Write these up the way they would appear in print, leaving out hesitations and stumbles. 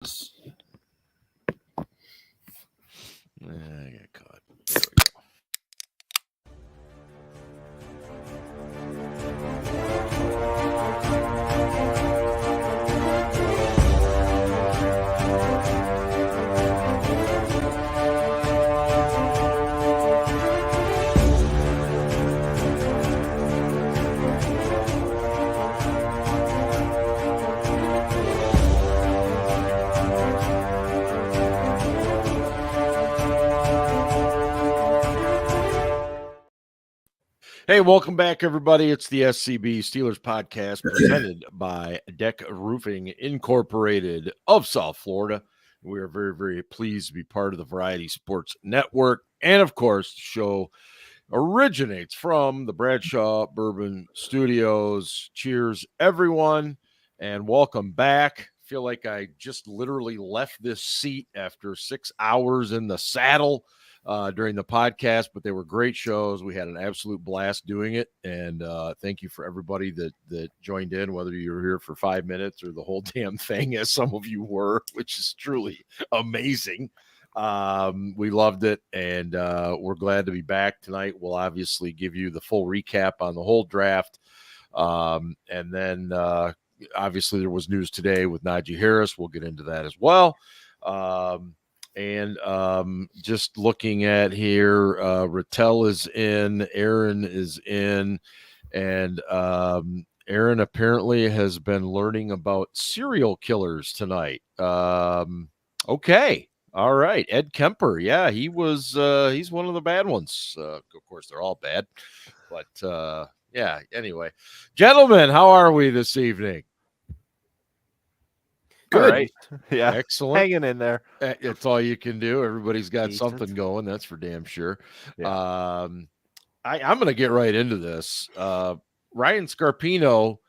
I got caught. There we go. Hey, welcome back, everybody. It's the SCB Steelers Podcast presented by DEK Roofing Incorporated of South Florida. We are very, very pleased to be part of the Variety Sports Network. And, of course, the show originates from the Bradshaw Bourbon Studios. Cheers, everyone, and welcome back. I feel like I just literally left this seat after 6 hours in the saddle during the podcast, but they were great shows. We had an absolute blast doing it, and thank you for everybody that joined in, whether you were here for 5 minutes or the whole damn thing, as some of you were, which is truly amazing. We loved it, and we're glad to be back tonight. We'll obviously give you the full recap on the whole draft, and then obviously there was news today with Naji Harris. We'll get into that as well. And just looking at here, Rattel is in, Aaron is in, and Aaron apparently has been learning about serial killers tonight. Okay. All right. Ed Kemper. Yeah, he's one of the bad ones. Of course, they're all bad. But yeah, anyway. Gentlemen, how are we this evening? Good. All right. Yeah. Excellent. Hanging in there. It's all you can do. Everybody's got Decent. something going. That's for damn sure. Yeah. I'm going to get right into this. Ryan Scarpino,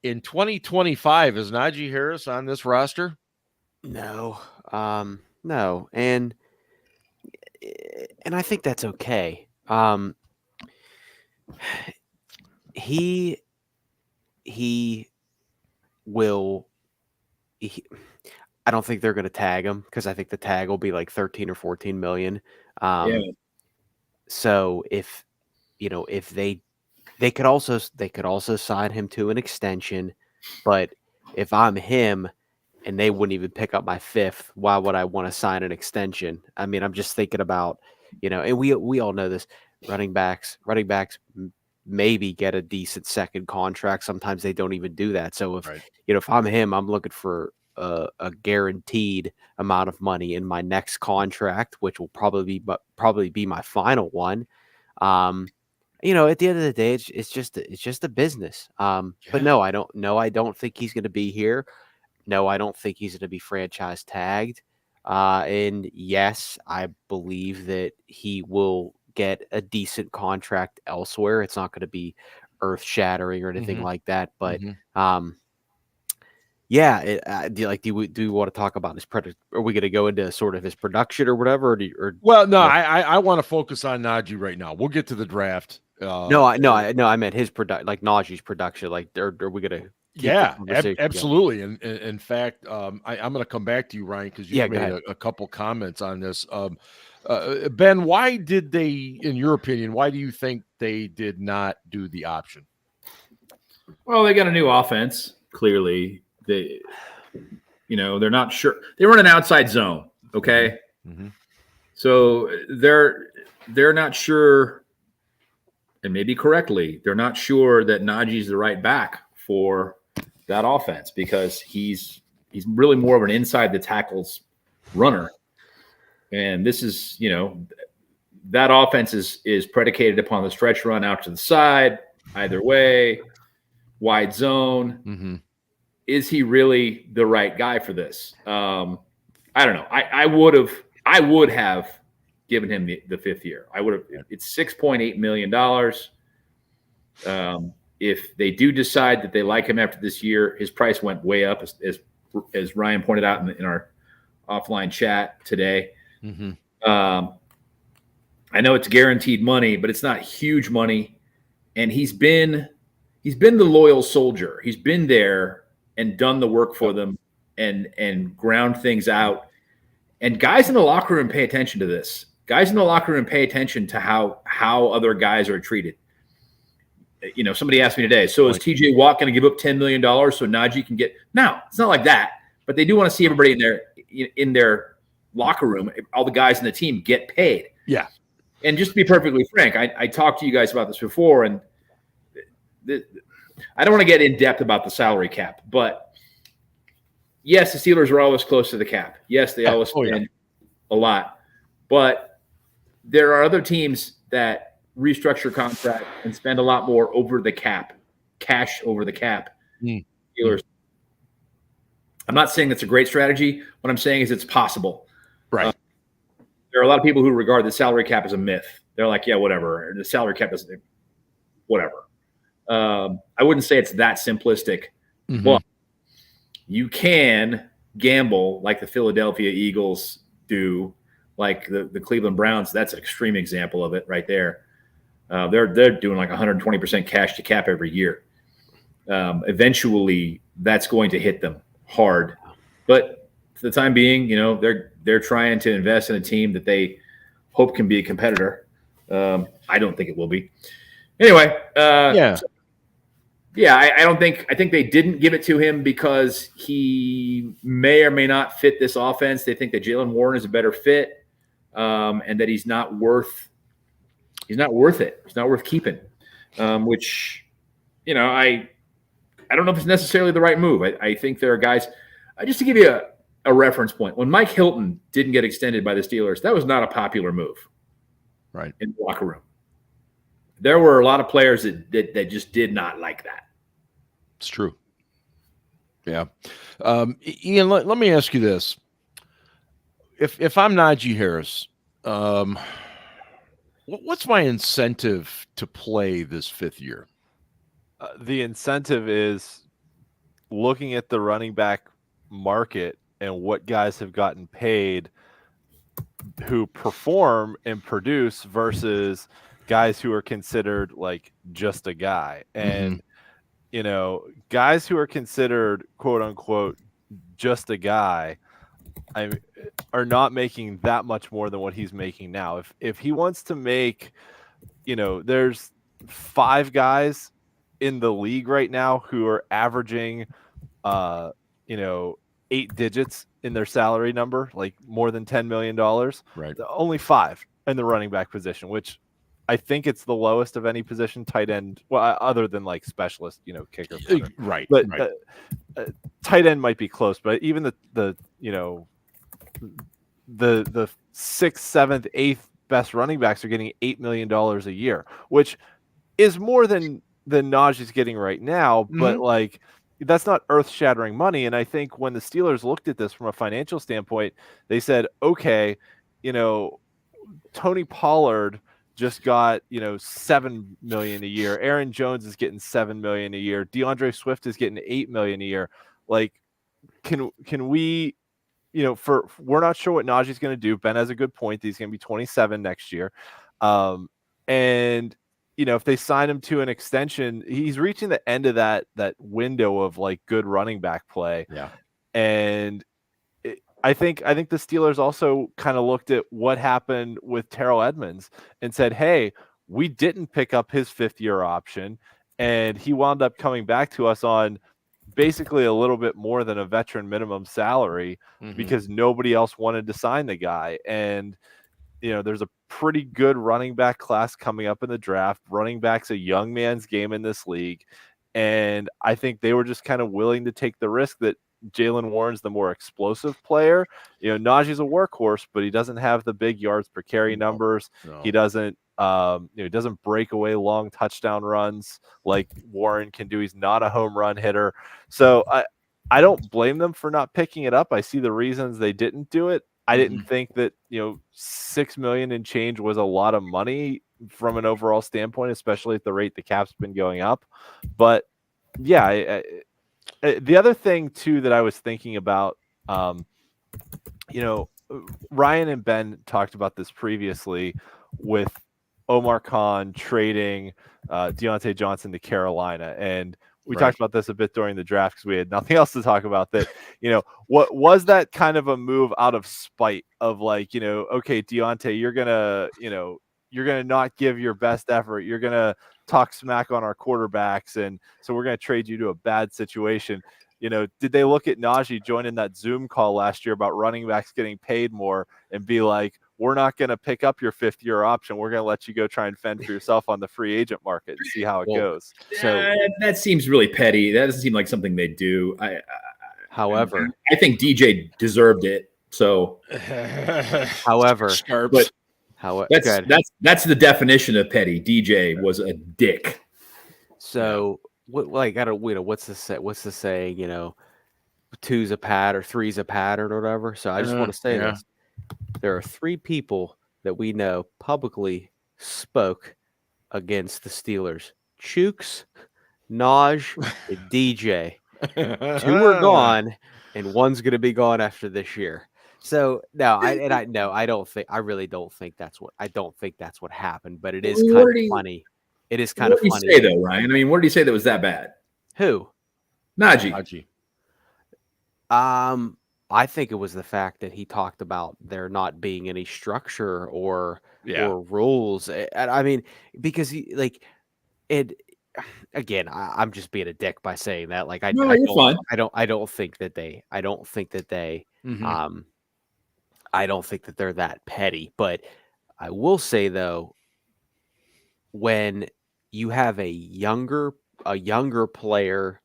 in 2025, is Naji Harris on this roster? No. No. And I think that's okay. He will. I don't think they're going to tag him because I think the tag will be like 13 or 14 million. So if they could also sign him to an extension, but if I'm him and they wouldn't even pick up my fifth, why would I want to sign an extension? I mean, I'm just thinking about, and we all know this, running backs maybe get a decent second contract. Sometimes they don't even do that. So if I'm him, I'm looking for a guaranteed amount of money in my next contract, which will probably be my final one. At the end of the day, it's just a business. But no, I don't think he's going to be here. No, I don't think he's going to be franchise tagged. And yes, I believe that he will get a decent contract elsewhere. It's not going to be earth shattering or anything like that. But yeah, do you want to talk about his Are we going to go into sort of his production or whatever? I want to focus on Naji right now. We'll get to the draft. I meant his production, like Najee's production. Like, are we going to? Yeah, absolutely. And in fact, I'm going to come back to you, Ryan, because you made a couple comments on this. Ben, why did they, in your opinion, why do you think they did not do the option? Well, they got a new offense. Clearly, they're not sure. They run an outside zone. Okay, so they're not sure, and maybe correctly, they're not sure that Najee's the right back for that offense because he's really more of an inside the tackles runner. And this is, that offense is predicated upon the stretch run out to the side, either way, wide zone. Is he really the right guy for this? I don't know. I would have given him the fifth year. I would have. It's $6.8 million. If they do decide that they like him after this year, his price went way up, as Ryan pointed out in our offline chat today. I know it's guaranteed money, but it's not huge money. And he's been the loyal soldier. He's been there and done the work for them and ground things out. And guys in the locker room pay attention to this. Guys in the locker room pay attention to how other guys are treated. Somebody asked me today, so is TJ Watt going to give up $10 million so Najee can get – no, it's not like that. But they do want to see everybody in their locker room, all the guys in the team get paid. Yeah. And just to be perfectly frank, I talked to you guys about this before, and I don't want to get in depth about the salary cap, but – yes, the Steelers are always close to the cap. Yes, they always spend a lot. But there are other teams that restructure contracts and spend a lot more over the cap, cash over the cap. Steelers. I'm not saying that's a great strategy. What I'm saying is it's possible. Right. There are a lot of people who regard the salary cap as a myth. They're like, yeah, whatever. The salary cap doesn't – whatever. I wouldn't say it's that simplistic. But you can gamble like the Philadelphia Eagles do, like the Cleveland Browns. That's an extreme example of it right there. They're doing like 120% cash to cap every year. Eventually, that's going to hit them hard. But for the time being, they're trying to invest in a team that they hope can be a competitor. I don't think it will be. Anyway, I think they didn't give it to him because he may or may not fit this offense. They think that Jaylen Warren is a better fit, and that he's not worth it. He's not worth keeping. Which, I don't know if it's necessarily the right move. I think there are guys. Just to give you a reference point, when Mike Hilton didn't get extended by the Steelers, that was not a popular move, right, in the locker room. There were a lot of players that just did not like that. It's true. Yeah. Ian, let me ask you this. If I'm Naji Harris, what's my incentive to play this fifth year? The incentive is looking at the running back market and what guys have gotten paid who perform and produce versus guys who are considered like just a guy. And guys who are considered quote unquote just a guy are not making that much more than what he's making now. If he wants to make, there's 5 guys in the league right now who are averaging 8 digits in their salary number, like more than $10 million. Right. Only 5 in the running back position, which I think it's the lowest of any position, tight end. Well, other than like specialist, kicker. Right. But tight end might be close. But even the 6th, 7th, 8th best running backs are getting $8 million a year, which is more than Najee's getting right now. But like, that's not earth-shattering money. And I think when the Steelers looked at this from a financial standpoint, they said, okay, Tony Pollard just got, $7 million a year. Aaron Jones is getting $7 million a year. DeAndre Swift is getting $8 million a year. Like, can we, we're not sure what Najee's going to do. Ben has a good point. He's going to be 27 next year. And, if they sign him to an extension, he's reaching the end of that window of like good running back play. Yeah. And I think the Steelers also kind of looked at what happened with Terrell Edmunds and said, hey, we didn't pick up his 5th-year option, and he wound up coming back to us on basically a little bit more than a veteran minimum salary because nobody else wanted to sign the guy. And, there's a pretty good running back class coming up in the draft. Running back's a young man's game in this league. And I think they were just kind of willing to take the risk that Jaylen Warren's the more explosive player. Najee's a workhorse, but he doesn't have the big yards per carry numbers. No. He doesn't, he doesn't break away long touchdown runs like Warren can do. He's not a home run hitter. So I don't blame them for not picking it up. I see the reasons they didn't do it. I didn't think that, $6 million and change was a lot of money from an overall standpoint, especially at the rate the cap's been going up. But yeah, the other thing too that I was thinking about, Ryan and Ben talked about this previously with Omar Khan trading Deontay Johnson to Carolina, and we Right. talked about this a bit during the draft because we had nothing else to talk about. That, what was that kind of a move out of spite of like, okay, Deontay, you're gonna not give your best effort. You're gonna talk smack on our quarterbacks, and so we're gonna trade you to a bad situation. Did they look at Najee joining that Zoom call last year about running backs getting paid more and be like, we're not going to pick up your 5th-year option. We're going to let you go try and fend for yourself on the free agent market and see how it goes. So that seems really petty. That doesn't seem like something they do. however, I think DJ deserved it. So, however, Scarps. but that's the definition of petty. DJ was a dick. So what's the saying? Two's a pad or three's a pattern or whatever. So I just want to say this: there are 3 people that we know publicly spoke against the Steelers: Chooks, Naj, and DJ. 2 are gone, and 1's going to be gone after this year. So I really don't think that's what happened. But it is kind of funny. It is kind of funny. What did he say though, Ryan? I mean, what did he say that was that bad? Who? Najee. I think it was the fact that he talked about there not being any structure or rules. I mean, because again, I'm just being a dick by saying that. Like, you're fine. I don't think that they, Mm-hmm. I don't think that they're that petty. But I will say though, when you have a younger player,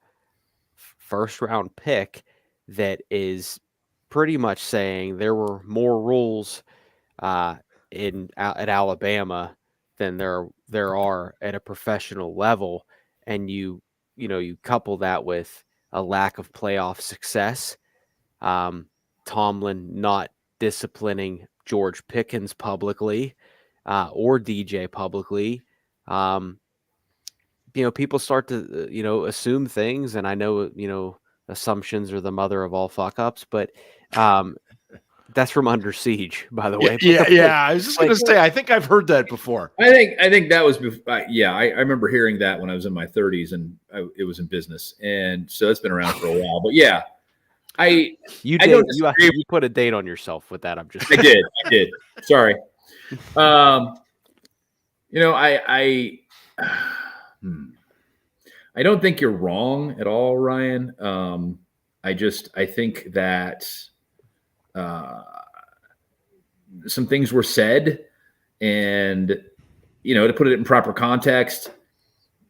first round pick that is pretty much saying there were more rules at Alabama than there are at a professional level, and you couple that with a lack of playoff success, Tomlin not disciplining George Pickens publicly or DJ publicly, people start to assume things, and I know assumptions are the mother of all fuck ups, but that's from Under Siege, by the way. Yeah. I was just gonna say, I think I've heard that before. I think that was I remember hearing that when I was in my 30s and it was in business, and so it's been around for a while. But yeah, you put a date on yourself with that. I did. Sorry. I don't think you're wrong at all, Ryan. I think that some things were said, and to put it in proper context,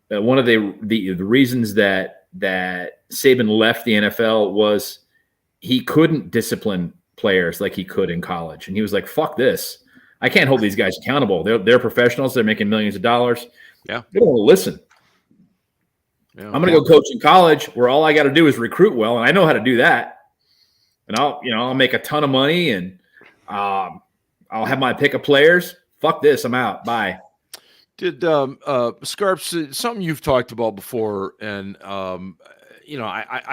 one of the reasons that Saban left the NFL was he couldn't discipline players like he could in college, and he was like, "Fuck this! I can't hold these guys accountable. They're professionals. They're making millions of dollars. Yeah, they don't want to listen. Yeah, I'm going to go coach in college where all I got to do is recruit well, and I know how to do that. And I'll make a ton of money, and I'll have my pick of players. Fuck this, I'm out. Bye." Did Scarps, something you've talked about before, and I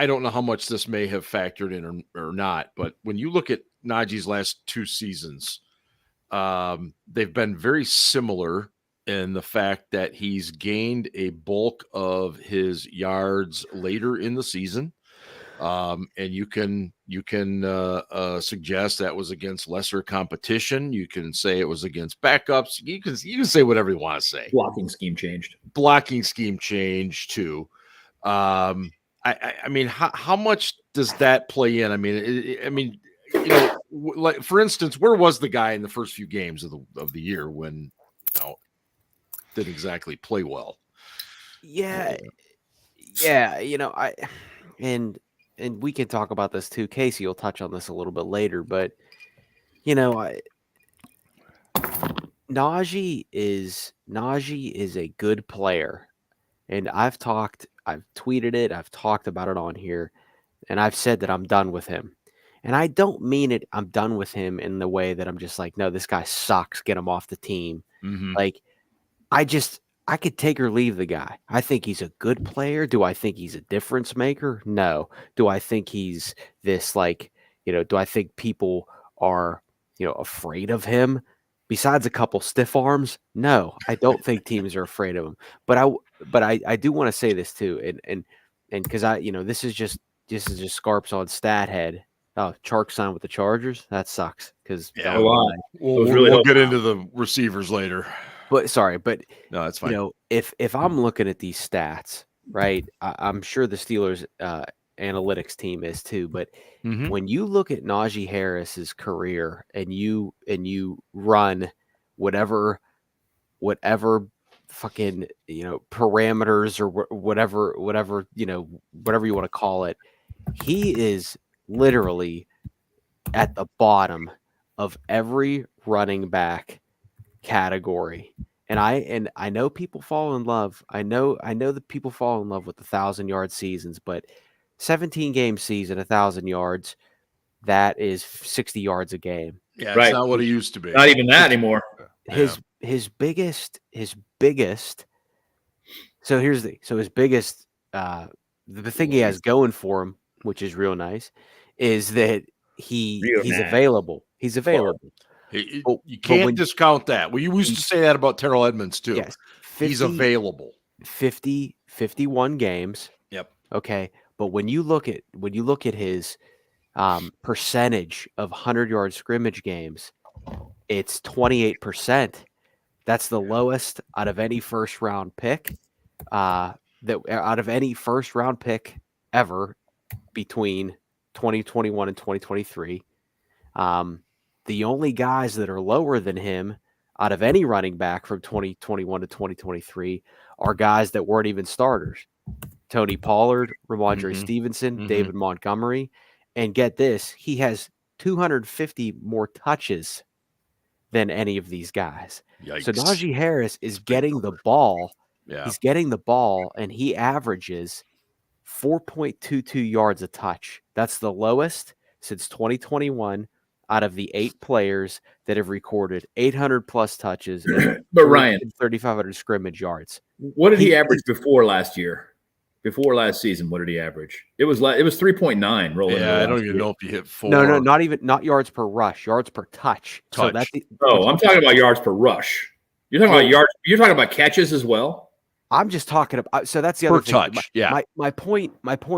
don't know how much this may have factored in or not, but when you look at Najee's last 2 seasons, they've been very similar in the fact that he's gained a bulk of his yards later in the season. And you can suggest that was against lesser competition. You can say it was against backups. You can say whatever you want to say. Blocking scheme changed too. I mean, how much does that play in? I mean, like for instance, where was the guy in the first few games of the year when didn't exactly play well? Yeah. And we can talk about this too. Casey will touch on this a little bit later, but Naji is a good player, and I've tweeted it, I've talked about it on here, and I've said that I'm done with him. And I don't mean it, I'm done with him in the way that I'm just like, no, this guy sucks, get him off the team. Mm-hmm. Like, I could take or leave the guy. I think he's a good player. Do I think he's a difference maker? No. Do I think he's this do I think people are, afraid of him besides a couple stiff arms? No, I don't think teams are afraid of him. But I do want to say this too. And and because this is just Scarps on stat head. Oh, Chark signed with the Chargers. That sucks because we'll get into the receivers later. But No, that's fine. If I'm looking at these stats, right, I'm sure the Steelers analytics team is too. But when you look at Najee Harris's career and you run whatever fucking parameters or whatever you want to call it, he is literally at the bottom of every running back category. And I know people fall in love. I know that people fall in love with the 1,000-yard seasons, but 17 game season, 1,000 yards, that is 60 yards a game. Yeah, it's not what it used to be. Not even that anymore. His biggest. So his biggest. The thing he has going for him, which is real nice, is that he's available. He's available. You can't discount that. We used to say that about Terrell Edmonds too. Yes, he's available. 51 games. Yep. Okay, but when you look at his percentage of 100-yard scrimmage games, it's 28%. That's the lowest out of any first round pick. Out of any first round pick ever between 2021 and 2023. The only guys that are lower than him out of any running back from 2021 to 2023 are guys that weren't even starters. Tony Pollard, Ramondre Stevenson, David Montgomery. And get this, he has 250 more touches than any of these guys. Yikes. So Najee Harris is getting the ball. Yeah. He's getting the ball, and he averages 4.22 yards a touch. That's the lowest since 2021 out of the 8 players that have recorded 800-plus touches but Ryan, 3,500 scrimmage yards. What did he average before last year? Before last season, what did he average? It was 3.9 rolling. Yeah, I don't even know if you hit 4. No, not yards per rush, yards per touch. So that's I'm talking about yards per rush. You're talking about yards. You're talking about catches as well. I'm just talking about. So that's the other thing. Touch. My point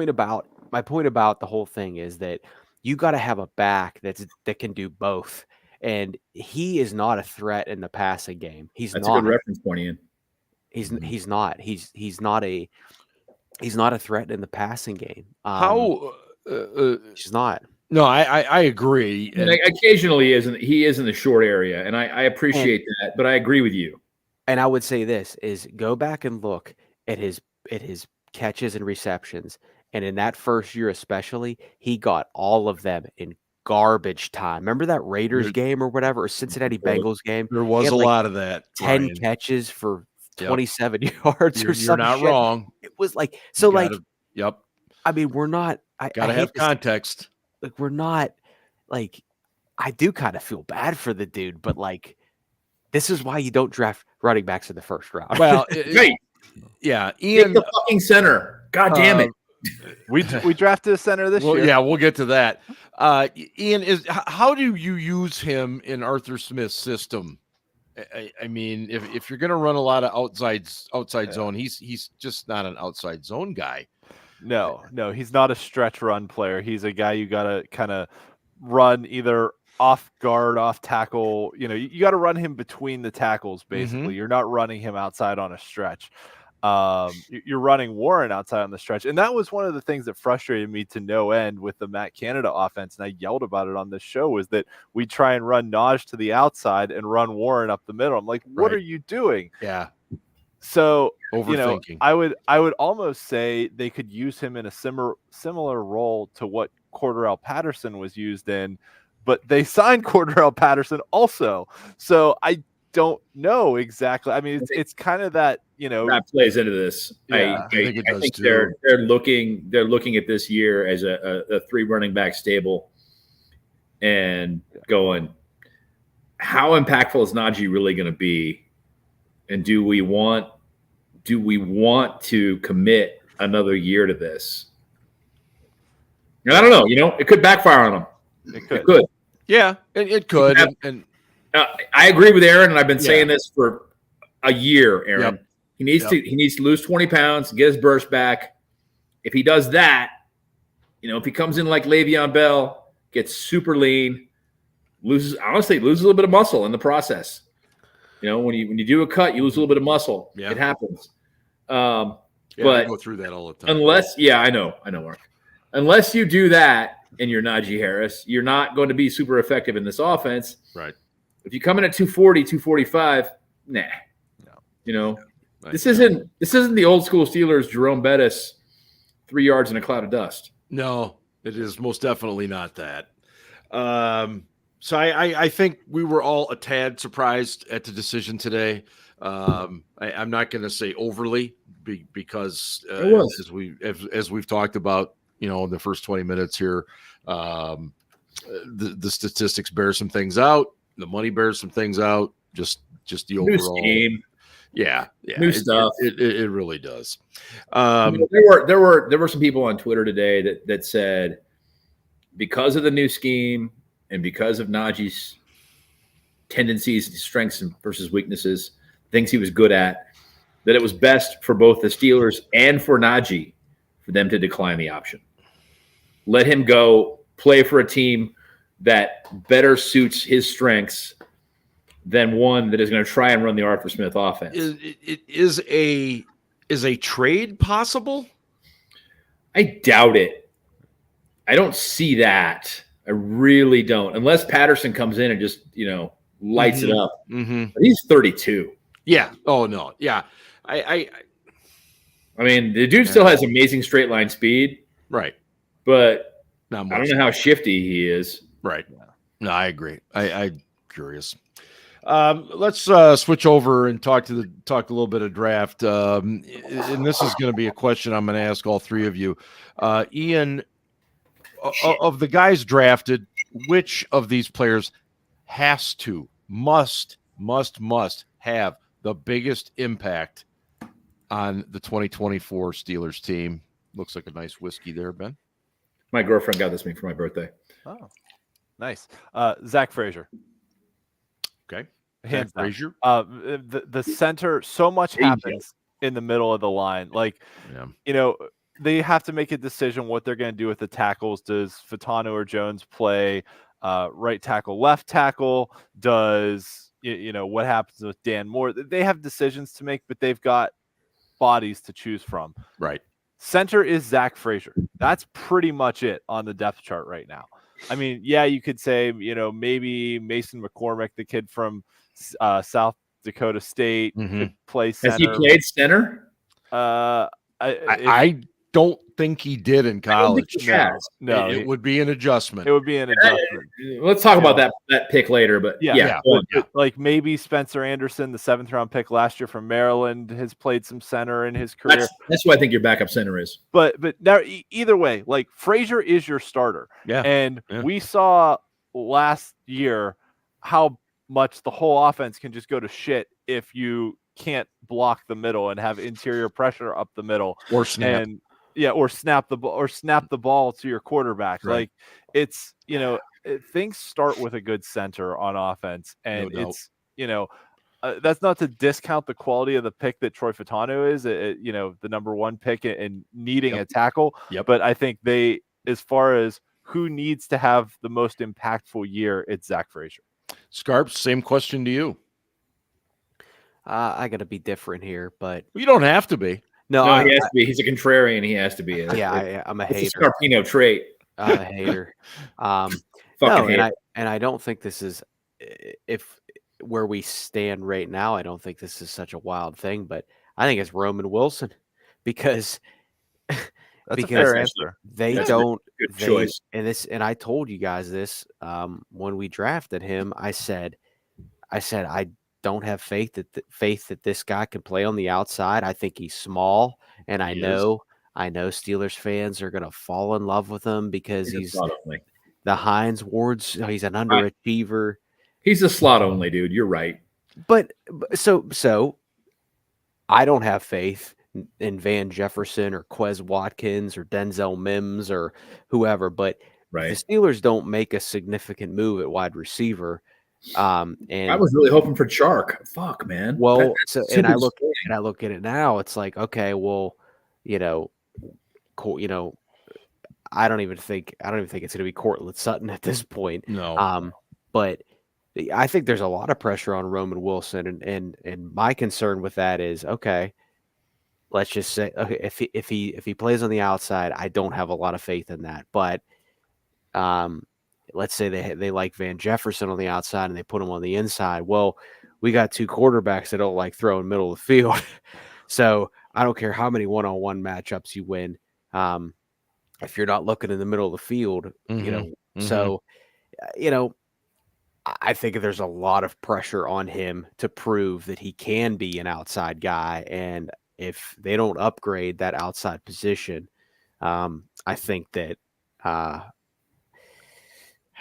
about the whole thing is that you got to have a back that can do both, and he is not a threat in the passing game. That's a good reference point, Ian. He's not. He's not a threat in the passing game. He's not. No, I agree. And occasionally he is in the short area, and I appreciate that, but I agree with you. And I would say this is go back and look at his catches and receptions. And in that first year especially, he got all of them in garbage time. Remember that Raiders game or whatever, or Cincinnati Bengals game? There was a lot of that. 10 catches for 27 yards or something. You're not wrong. It was like Yep. I mean, we're not. Gotta have context. Like we're not. Like I do kind of feel bad for the dude, but like this is why you don't draft running backs in the first round. Well, yeah, take Ian, the fucking center. God damn it. We drafted a center this year. Yeah, we'll get to that. Ian, how do you use him in Arthur Smith's system? I mean, if you're going to run a lot of outside zone, he's just not an outside zone guy. No, he's not a stretch run player. He's a guy you got to kind of run either off guard, off tackle. You got to run him between the tackles, basically. You're not running him outside on a stretch. You're running Warren outside on the stretch. And that was one of the things that frustrated me to no end with the Matt Canada offense. And I yelled about it on this show, was that we try and run Naj to the outside and run Warren up the middle. I'm like, what are you doing? Yeah. So, overthinking. I would almost say they could use him in a similar role to what Cordarrelle Patterson was used in, but they signed Cordarrelle Patterson also. So I don't know exactly. I mean, it's kind of that, that plays into this. Yeah, I think it does too. They're looking at this year as a 3 running back stable and going, how impactful is Najee really going to be? And do we want to commit another year to this? And I don't know. It could backfire on them. It could. Yeah, it could. And I agree with Aaron, and I've been saying this for a year, Aaron. Yep. He needs to lose 20 pounds, get his burst back, if he does that, if he comes in like Le'Veon Bell, gets super lean, loses a little bit of muscle in the process. When you do a cut, you lose a little bit of muscle. Yeah. It happens. I But go through that all the time. I know, Mark. Unless you do that and you're Najee Harris, you're not going to be super effective in this offense. Right. If you come in at 240, 245, nah. No. This isn't the old school Steelers, Jerome Bettis, 3 yards in a cloud of dust. No, it is most definitely not that. So I think we were all a tad surprised at the decision today. I'm not going to say overly because as we've talked about, in the first 20 minutes here, the statistics bear some things out. The money bears some things out. Just the overall scheme. Yeah. New stuff. It really does. There were some people on Twitter today that said because of the new scheme and because of Najee's tendencies, strengths versus weaknesses, things he was good at, that it was best for both the Steelers and for Najee for them to decline the option. Let him go play for a team that better suits his strengths than one that is going to try and run the Arthur Smith offense. Is a trade possible? I doubt it. I don't see that. I really don't. Unless Patterson comes in and just, lights it up. Mm-hmm. But he's 32. Yeah. Oh, no. Yeah. I mean, the dude still has amazing straight line speed. Right. But Not much. I don't know how shifty he is. Right. No, I agree. I'm curious. Let's switch over and talk a little bit of draft. And this is going to be a question I'm going to ask all three of you. Ian, of the guys drafted, which of these players must have the biggest impact on the 2024 Steelers team? Looks like a nice whiskey there, Ben. My girlfriend got this me for my birthday. Oh, nice. Zach Frazier. Okay. Hands down. Frazier. The center, so much happens in the middle of the line. They have to make a decision what they're going to do with the tackles. Does Fatano or Jones play right tackle, left tackle? Does, what happens with Dan Moore? They have decisions to make, but they've got bodies to choose from. Right. Center is Zach Frazier. That's pretty much it on the depth chart right now. I mean, yeah, you could say, maybe Mason McCormick, the kid from South Dakota State, could play center. Has he played center? I don't think he did in college. No, it would be an adjustment. It would be an adjustment. Let's talk about that pick later, but like maybe Spencer Anderson, the 7th round pick last year from Maryland, has played some center in his career. That's what I think your backup center is. But now either way, like Frazier is your starter. Yeah. And we saw last year how much the whole offense can just go to shit if you can't block the middle and have interior pressure up the middle or snap. Or snap the ball to your quarterback. Right. Like it's, things start with a good center on offense, and it's, that's not to discount the quality of the pick that Troy Fatano is, the number 1 pick and needing a tackle. Yep. But I think as far as who needs to have the most impactful year, it's Zach Frazier. Scarps, same question to you. I got to be different here, but you don't have to be. No, he has to be. He's a contrarian. He has to be. I'm a hater. It's a Scarpino trait. I'm a hater. Hater. And I don't think this is where we stand right now. I don't think this is such a wild thing, but I think it's Roman Wilson because That's a fair answer. That's a good choice. And I told you guys this when we drafted him. I said I don't have faith that this guy can play on the outside. I think he's small, and I know Steelers fans are going to fall in love with him because he's the Hines Ward's. He's an underachiever. He's a slot only dude. You're right. But so I don't have faith in Van Jefferson or Quez Watkins or Denzel Mims or whoever. But the Steelers don't make a significant move at wide receiver. And I was really hoping for Chark. Fuck, man. Well, I look at it now. It's like, okay, well, I don't even think it's going to be Cortland Sutton at this point. No. But I think there's a lot of pressure on Roman Wilson, and my concern with that is, okay, let's just say, okay, if he plays on the outside, I don't have a lot of faith in that. But let's say they like Van Jefferson on the outside and they put him on the inside. Well, we got two quarterbacks that don't like throwing middle of the field, so I don't care how many one-on-one matchups you win. If you're not looking in the middle of the field, So, I think there's a lot of pressure on him to prove that he can be an outside guy. And if they don't upgrade that outside position, I think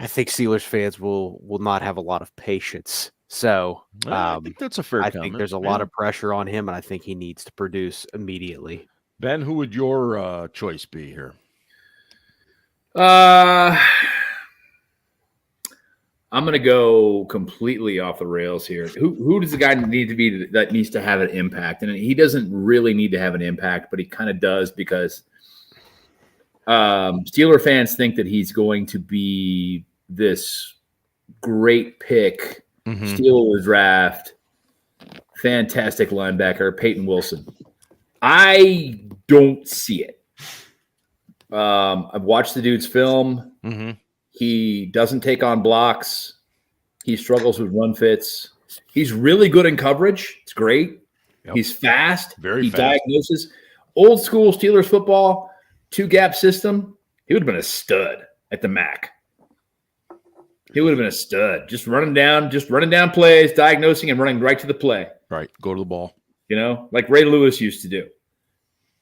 Steelers fans will not have a lot of patience. So I think that's a fair comment. I think there's a lot of pressure on him, and I think he needs to produce immediately. Ben, who would your choice be here? I'm going to go completely off the rails here. Who does the guy need to be that needs to have an impact? And he doesn't really need to have an impact, but he kind of does because Steeler fans think that he's going to be this great pick, Steelers draft, fantastic linebacker, Peyton Wilson. I don't see it. I've watched the dude's film. He doesn't take on blocks. He struggles with run fits. He's really good in coverage. It's great. Yep. He's fast. He diagnoses. Old school Steelers football, 2-gap system. He would have been a stud at the MAC. He would have been a stud. Just running down plays, diagnosing, and running right to the play. Right. Go to the ball. Like Ray Lewis used to do.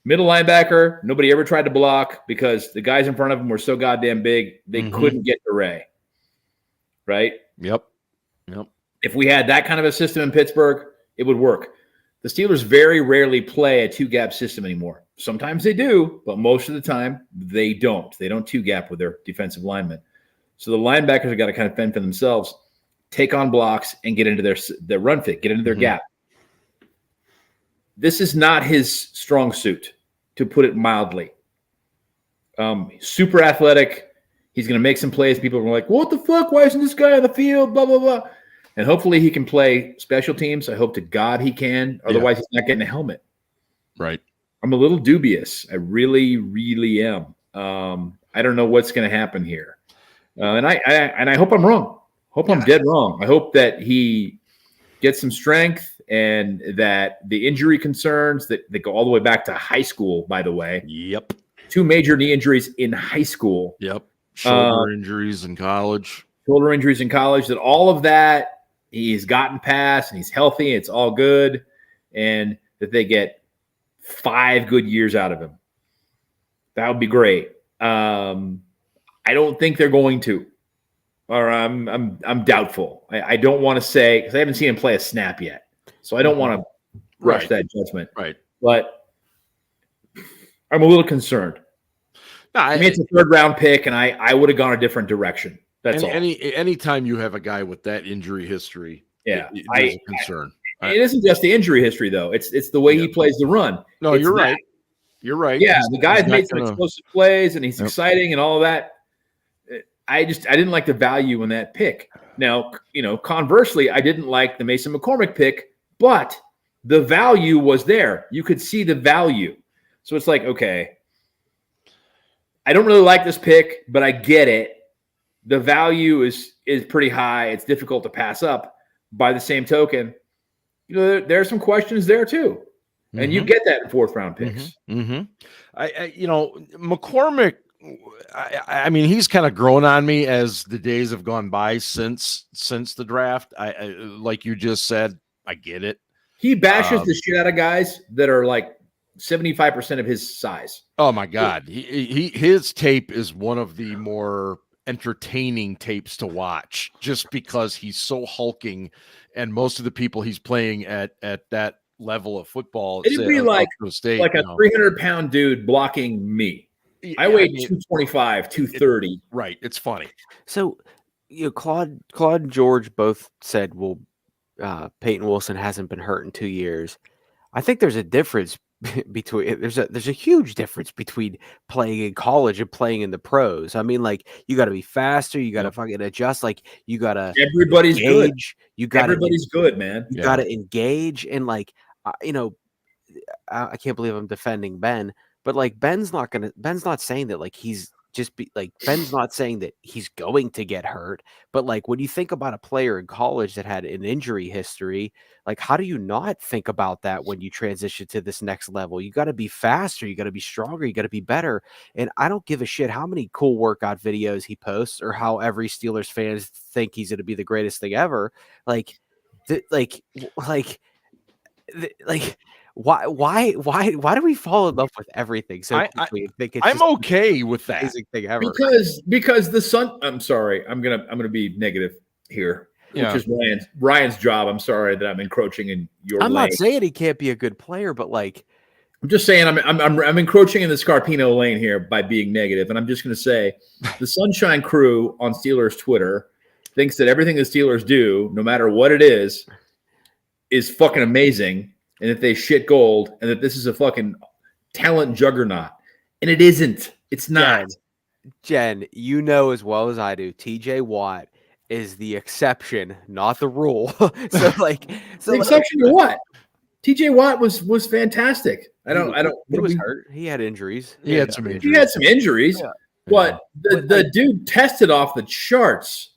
Middle linebacker, nobody ever tried to block because the guys in front of him were so goddamn big, they couldn't get to Ray. Right? Yep. If we had that kind of a system in Pittsburgh, it would work. The Steelers very rarely play a 2-gap system anymore. Sometimes they do, but most of the time they don't. They don't 2-gap with their defensive linemen. So the linebackers have got to kind of fend for themselves, take on blocks, and get into their run fit, get into their gap. This is not his strong suit, to put it mildly. Super athletic. He's going to make some plays. People are like, what the fuck? Why isn't this guy on the field? Blah, blah, blah. And hopefully he can play special teams. I hope to God he can. Otherwise, he's not getting a helmet. Right. I'm a little dubious. I really, really am. I don't know what's going to happen here. And I hope I'm wrong. I'm dead wrong. I hope that he gets some strength and that the injury concerns that go all the way back to high school, by the way. Yep. 2 major knee injuries in high school. Yep. Shoulder injuries in college. That all of that he's gotten past and he's healthy. It's all good. And that they get 5 good years out of him. That would be great. I don't think they're going to. Or I'm doubtful. I don't want to say, because I haven't seen him play a snap yet. So I don't want to rush that judgment. Right. But I'm a little concerned. No, it's a 3rd-round pick, and I would have gone a different direction. That's all. Anytime you have a guy with that injury history, it's a concern. It isn't just the injury history, though. It's the way he plays the run. No, you're right. You're right. Yeah, the guy's made some explosive plays, and he's exciting and all of that. I didn't like the value in that pick. Now, conversely, I didn't like the Mason McCormick pick, but the value was there. You could see the value. So it's like, okay, I don't really like this pick, but I get it. The value is pretty high. It's difficult to pass up. By the same token, there are some questions there too. And you get that in 4th-round picks. McCormick, I mean, he's kind of grown on me as the days have gone by since the draft. I like you just said, I get it. He bashes the shit out of guys that are like 75% of his size. Oh my God. His tape is one of the more entertaining tapes to watch just because he's so hulking, and most of the people he's playing at that level of football. It'd be like a 300-pound dude blocking me. I weighed 225, 230. Right. It's funny. So, Claude and George both said, well, Peyton Wilson hasn't been hurt in 2 years. I think there's a difference between there's a huge difference between playing in college and playing in the pros. I mean, like, you got to be faster, you got to fucking adjust, like, you got to Everybody's good. Everybody's good, man. You got to engage, and like, I can't believe I'm defending Ben, but like, Ben's not saying that like Ben's not saying that he's going to get hurt, but like, when you think about a player in college that had an injury history, like, how do you not think about that when you transition to this next level? You got to be faster, you got to be stronger, you got to be better. And I don't give a shit how many cool workout videos he posts or how every Steelers fans think he's going to be the greatest thing ever. Why do we fall in love with everything so quickly and think it's I'm okay with that amazing thing ever? Because the Sun. I'm sorry. I'm gonna be negative here, which is Ryan's job. I'm sorry that I'm encroaching in your. I'm lane. not saying he can't be a good player, but like, I'm just saying I'm encroaching in the Scarpino lane here by being negative, and I'm just gonna say the Sunshine Crew on Steelers Twitter thinks that everything the Steelers do, no matter what it is fucking amazing. And that they shit gold, and that this is a fucking talent juggernaut. And it isn't. It's not. Jen, you know as well as I do, TJ Watt is the exception, not the rule. The exception to what? TJ Watt was fantastic. He was hurt. He had injuries. He had some injuries. He had some injuries. Yeah. But the dude tested off the charts.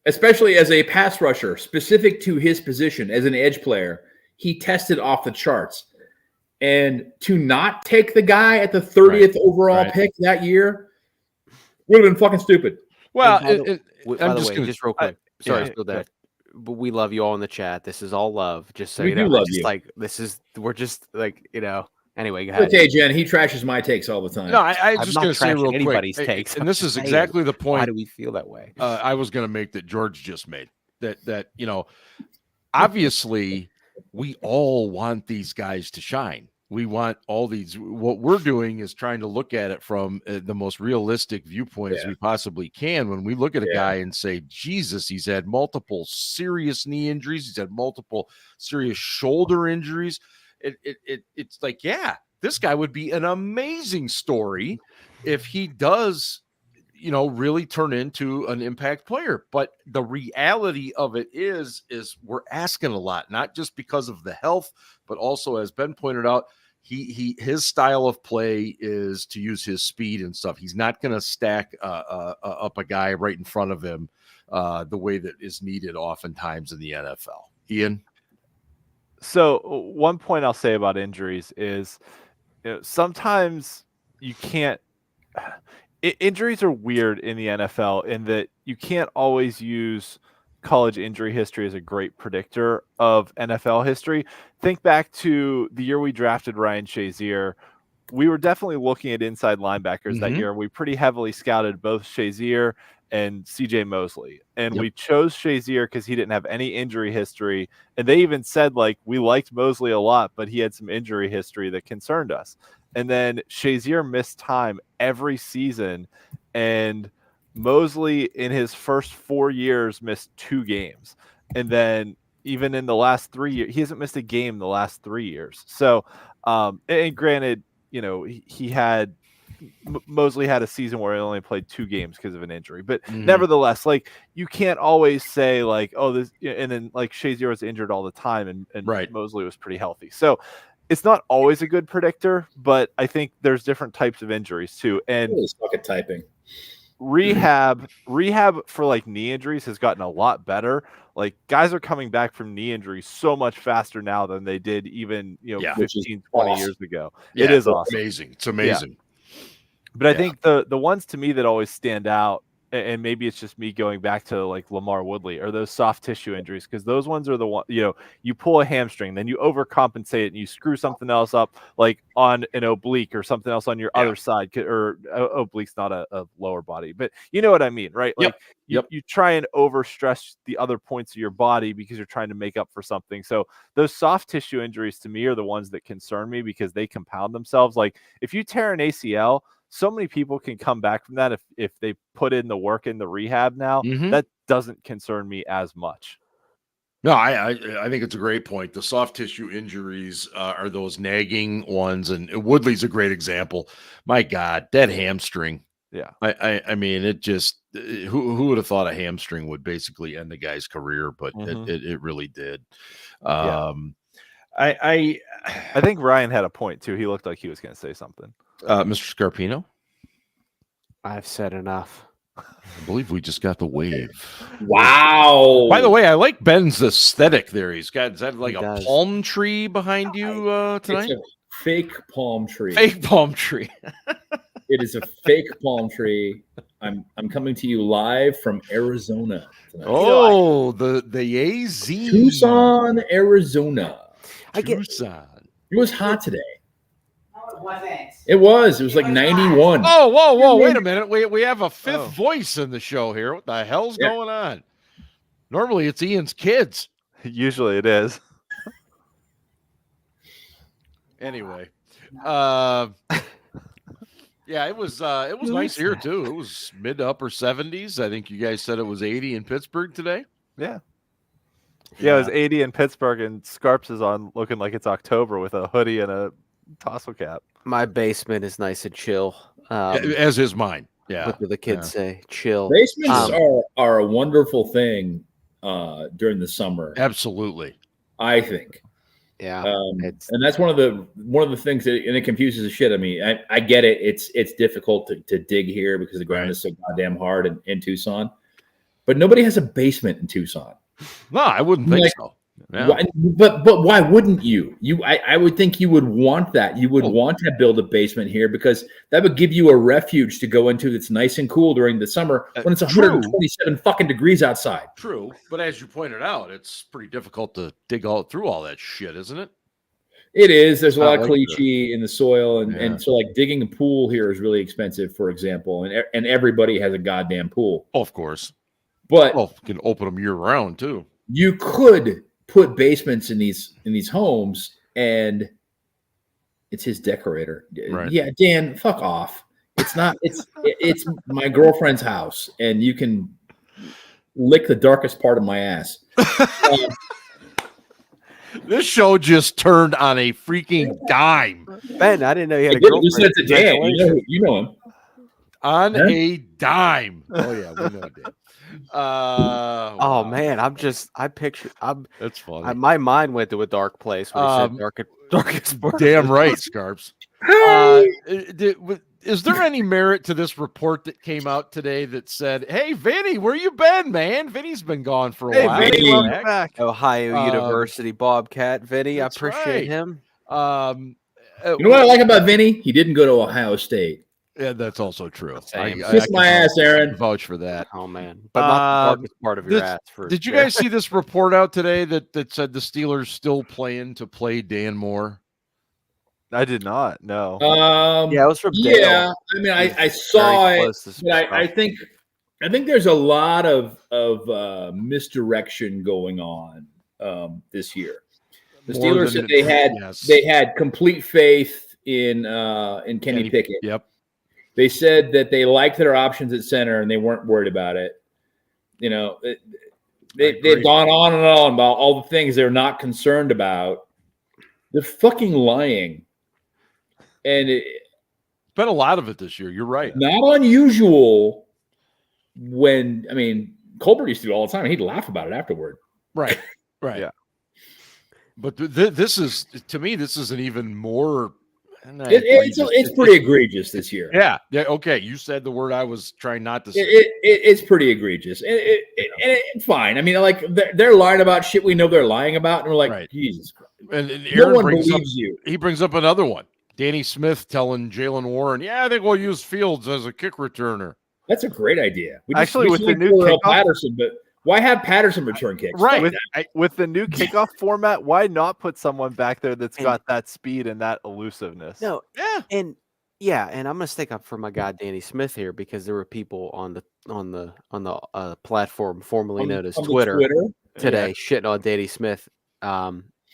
Especially as a pass rusher, specific to his position as an edge player, he tested off the charts. And to not take the guy at the 30th overall pick that year would have been fucking stupid. Well, just real quick. Sorry, still dead. But we love you all in the chat. This is all love. Just so we you know, love you. We're just like, Anyway, go ahead. Okay, Jen, he trashes my takes all the time. No, I was just going to say real anybody's quick, takes. and this is exactly the point. Why do we feel that way? I was going to make that George just made. That obviously we all want these guys to shine. We want all these. What we're doing is trying to look at it from the most realistic viewpoint as we possibly can. When we look at a guy and say, Jesus, he's had multiple serious knee injuries. He's had multiple serious shoulder injuries. It's like, this guy would be an amazing story if he does, really turn into an impact player. But the reality of it is we're asking a lot, not just because of the health, but also, as Ben pointed out, his style of play is to use his speed and stuff. He's not going to stack up a guy right in front of him the way that is needed oftentimes in the NFL. Ian? So one point I'll say about injuries is, sometimes you can't. Injuries are weird in the NFL in that you can't always use college injury history as a great predictor of NFL history. Think back to the year we drafted Ryan Shazier. We were definitely looking at inside linebackers that year. We pretty heavily scouted both Shazier and CJ Mosley. And we chose Shazier because he didn't have any injury history. And they even said, like, we liked Mosley a lot, but he had some injury history that concerned us. And then Shazier missed time every season. And Mosley, in his first 4 years, missed 2 games. And then even in the last 3 years, he hasn't missed a game in the last 3 years. So, and granted, Mosley had a season where he only played 2 games because of an injury, but nevertheless, like, you can't always say like, oh, this, and then like Shazier was injured all the time and Mosley was pretty healthy. So it's not always a good predictor, but I think there's different types of injuries too. And fucking typing. Rehab for like knee injuries has gotten a lot better. Like, guys are coming back from knee injuries so much faster now than they did even 15, 20 years ago. It is awesome. Amazing. It's amazing. Yeah. But I think the ones to me that always stand out, and maybe it's just me going back to like Lamar Woodley, are those soft tissue injuries, because those ones are the one, you pull a hamstring, then you overcompensate and you screw something else up, like on an oblique or something else on your other side, or oblique's not a lower body, but you know what I mean, right? Like you try and overstress the other points of your body because you're trying to make up for something. So those soft tissue injuries to me are the ones that concern me because they compound themselves. Like, if you tear an ACL, so many people can come back from that if they put in the work in the rehab now. That doesn't concern me as much. No, I think it's a great point. The soft tissue injuries are those nagging ones, and Woodley's a great example. My God, that hamstring. Yeah. I mean, it just who would have thought a hamstring would basically end the guy's career, but it really did. Yeah. I think Ryan had a point too. He looked like he was going to say something. Mr. Scarpino, I've said enough. I believe we just got the wave. Wow. By the way, I like Ben's aesthetic there. He's got, is that like He a does. palm tree behind you tonight? It's a fake palm tree. Fake palm tree. It is a fake palm tree. I'm coming to you live from Arizona tonight. Oh, the AZ. Tucson, Arizona. Tucson. It was hot today. No, it wasn't. It was. It was like 91. Oh, whoa. Wait a minute. We have a fifth voice in the show here. What the hell's going on? Normally it's Ian's kids. Usually it is. Anyway. Yeah, it was nice here too. It was mid to upper 70s. I think you guys said it was 80 in Pittsburgh today. Yeah. Yeah, it was 80 in Pittsburgh, and Scarps is on looking like it's October with a hoodie and a tassel cap. My basement is nice and chill. As is mine. Yeah. What do the kids say? Chill. Basements are a wonderful thing during the summer. Absolutely. I think. Yeah. And that's one of the things that, and it confuses the shit. I mean, I get it. It's difficult to dig here because the ground is so goddamn hard in Tucson. But nobody has a basement in Tucson. No, I wouldn't think so. Yeah. But why wouldn't you? I would think you would want that. You would want to build a basement here because that would give you a refuge to go into that's nice and cool during the summer when it's 127 fucking degrees outside. True, but as you pointed out, it's pretty difficult to dig through all that shit, isn't it? It is. There's a lot of caliche in the soil, and so like digging a pool here is really expensive, for example, and everybody has a goddamn pool. Oh, of course. But you can open them year round too. You could put basements in these homes, and it's his decorator. Right. Yeah, Dan, fuck off. It's not. It's my girlfriend's house, and you can lick the darkest part of my ass. This show just turned on a freaking dime. Ben, I didn't know you had a girlfriend. Listen to Dan. You know him. On a dime. Oh yeah, we know Dan. Oh man, That's funny. My mind went to a dark place when he said darkest part. Damn right, Scarps. Is there any merit to this report that came out today that said, "Hey, Vinny, where you been, man? Vinny's been gone for a while." Vinny, welcome back. Ohio University Bobcat, Vinny. I appreciate him. You know what I like about Vinny? He didn't go to Ohio State. Yeah, that's also true. Kiss my ass, Aaron. Vouch for that. Oh man, but not the darkest part of your ass. Did you guys see this report out today that said the Steelers still plan to play Dan Moore? I did not. No. Yeah, it was from Dale. Yeah, I mean, I saw it, but I think there's a lot of misdirection going on this year. The Steelers said they had complete faith in Kenny Pickett. Yep. They said that they liked their options at center and they weren't worried about it. You know, they've gone on and on about all the things they're not concerned about. They're fucking lying. And it's been a lot of it this year. You're right. Not unusual when, I mean, Colbert used to do it all the time. And he'd laugh about it afterward. Right. Yeah. But this is, to me, this is an even more. It's pretty egregious this year. Yeah. Okay. You said the word I was trying not to say. It's pretty egregious. And it's fine. I mean, like they're lying about shit we know they're lying about, and we're like, Jesus Christ. And Aaron no one believes you. He brings up another one. Danny Smith telling Jaylen Warren, "Yeah, I think we'll use Fields as a kick returner." That's a great idea. With the new kickoff, Patterson, but why have Patterson return kicks? Right. With the new kickoff format, why not put someone back there that's got that speed and that elusiveness? No. Yeah. And I'm gonna stick up for my guy Danny Smith here because there were people on the platform formerly known as Twitter today shitting on Danny Smith.